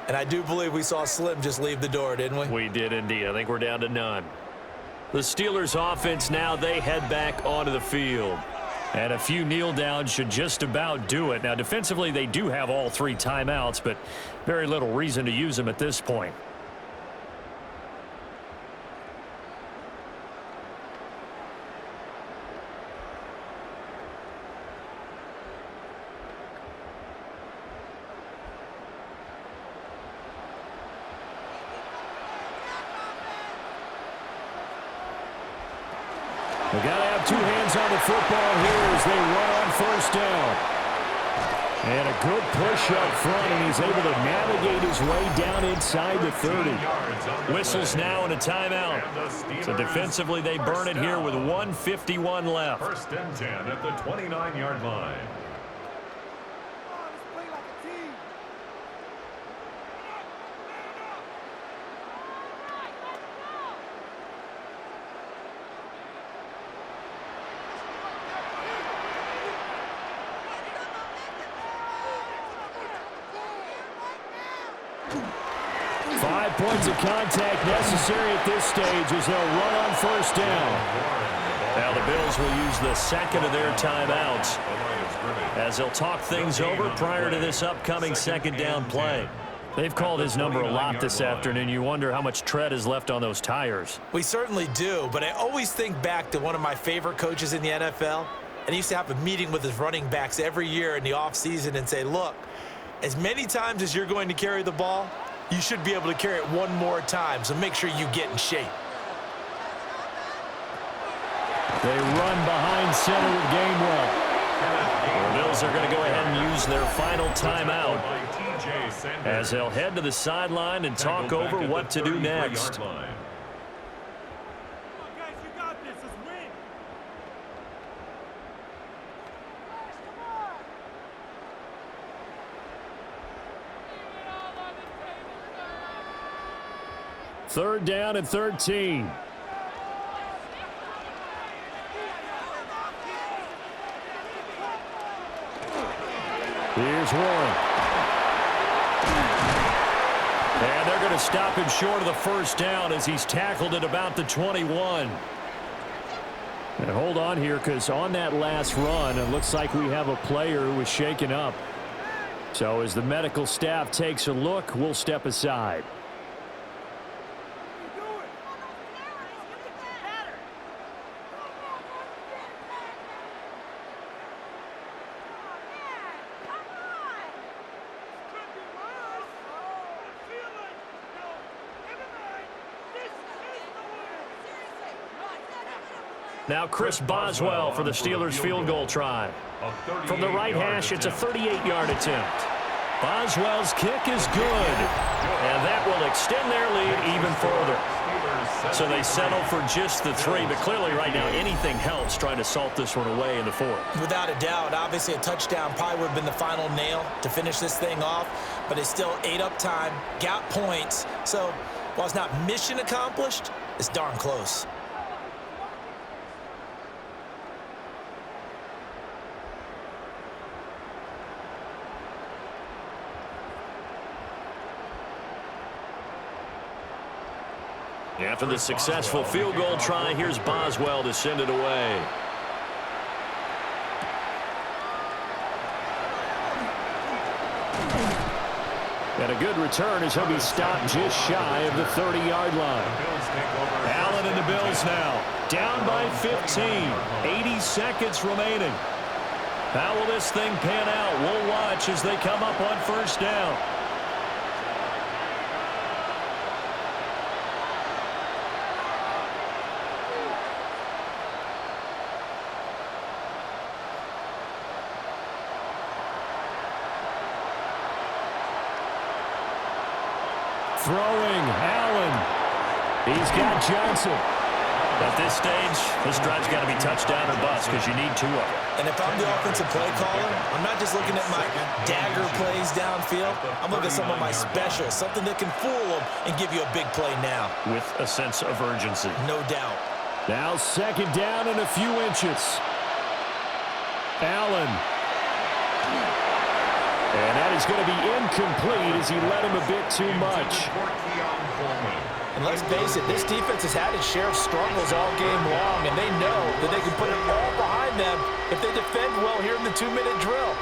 And I do believe we saw Slim just leave the door, didn't we? We did indeed. I think we're down to none. The Steelers offense now, they head back onto the field. And a few kneel downs should just about do it. Now, defensively, they do have all 3 timeouts, but very little reason to use them at this point. We got to have 2 hands on the football here as they run on 1st down. And a good push up front, and he's able to navigate his way down inside the 30. Whistles now and a timeout. So defensively, they burn it here with 1:51 left. 1st and 10 at the 29-yard line. points of contact necessary at this stage as they'll run on first down. Now the Bills will use the second of their timeouts as they'll talk things over prior to this upcoming second down play. They've called his number a lot this afternoon. You wonder how much tread is left on those tires. We certainly do, but I always think back to one of my favorite coaches in the NFL, and he used to have a meeting with his running backs every year in the offseason and say, look, as many times as you're going to carry the ball, you should be able to carry it one more time, so make sure you get in shape. They run behind center with Gainwell. The Bills are going to go ahead and use their final timeout as they'll head to the sideline and talk over what to do next. Third down and 13. Here's Warren. And they're going to stop him short of the first down as he's tackled at about the 21. And hold on here, because on that last run, it looks like we have a player who was shaken up. So as the medical staff takes a look, we'll step aside. Now Chris Boswell for the Steelers field goal try. From the right hash, it's a 38-yard attempt. Boswell's kick is good, and that will extend their lead even further. So they settle for just the 3, but clearly right now anything helps trying to salt this one away in the 4th. Without a doubt, obviously a touchdown probably would have been the final nail to finish this thing off, but it's still ate up time, got points. So while it's not mission accomplished, it's darn close. After the successful field goal try, here's Boswell to send it away. And a good return as he'll be stopped just shy of the 30-yard line. Allen and the Bills now down by 15. 80 seconds remaining. How will this thing pan out? We'll watch as they come up on first down. Throwing, Allen. He's got Johnson. At this stage, this drive's got to be touchdown or bust because you need 2 of them. And if I'm the offensive play caller, I'm not just looking at my dagger plays downfield. I'm looking at some of my specials, something that can fool them and give you a big play now. With a sense of urgency. No doubt. Now second down and a few inches. Allen. And that is going to be incomplete as he led him a bit too much. And let's face it, this defense has had its share of struggles all game long, and they know that they can put it all behind them if they defend well here in the 2-minute drill.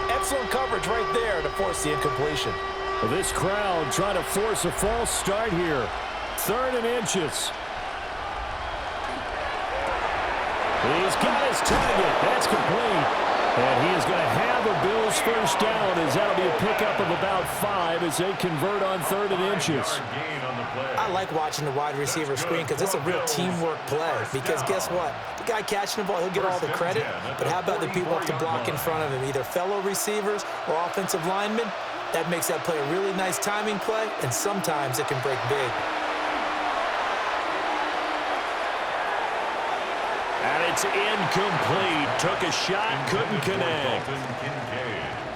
Excellent coverage right there to force the incompletion. Well, this crowd trying to force a false start here. 3rd and inches. He's got his target. That's complete. And he is going to have a Bills first down as that'll be a pickup of about 5 as they convert on 3rd and inches. I like watching the wide receiver screen because it's a real teamwork play. Because guess what? The guy catching the ball, he'll get all the credit. But how about the people up to block in front of him, either fellow receivers or offensive linemen? That makes that play a really nice timing play, and sometimes it can break big. And it's incomplete. Took a shot, couldn't connect.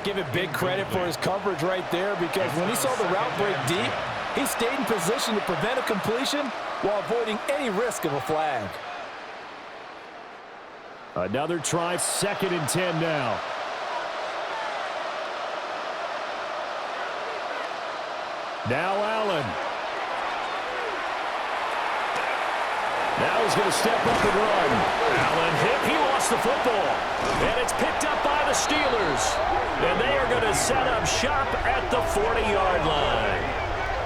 Give it big credit for his coverage right there, because when he saw the route break deep, he stayed in position to prevent a completion while avoiding any risk of a flag. Another try, 2nd and 10 now. Now Allen. is going to step up and run. Allen hit. He lost the football. And it's picked up by the Steelers. And they are going to set up shop at the 40-yard line.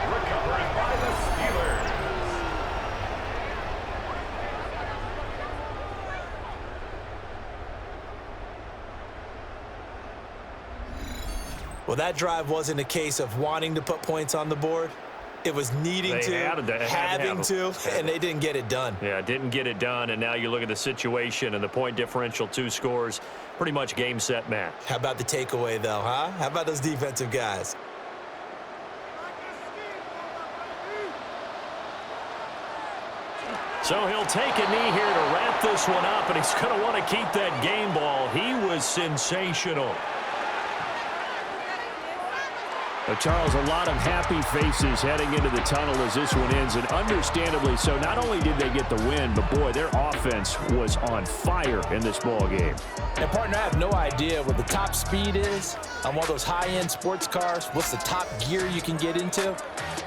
Recovered by the Steelers. Well, that drive wasn't a case of wanting to put points on the board. It was needing having to, and they didn't get it done. Yeah, didn't get it done, and now you look at the situation and the point differential, 2 scores, pretty much game, set, match. How about the takeaway, though, huh? How about those defensive guys? So he'll take a knee here to wrap this one up, and he's going to want to keep that game ball. He was sensational. But Charles, a lot of happy faces heading into the tunnel as this one ends, and understandably so. Not only did they get the win, but boy, their offense was on fire in this ball game. And partner, I have no idea what the top speed is on one of those high-end sports cars. What's the top gear you can get into?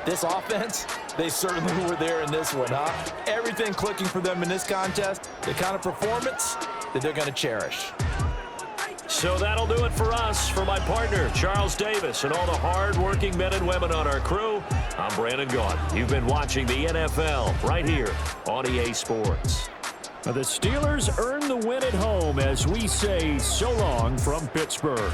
This offense, they certainly were there in this one, huh? Everything clicking for them in this contest, the kind of performance that they're going to cherish. So that'll do it for us. For my partner, Charles Davis, and all the hard-working men and women on our crew, I'm Brandon Gaudin. You've been watching the NFL right here on EA Sports. The Steelers earn the win at home as we say so long from Pittsburgh.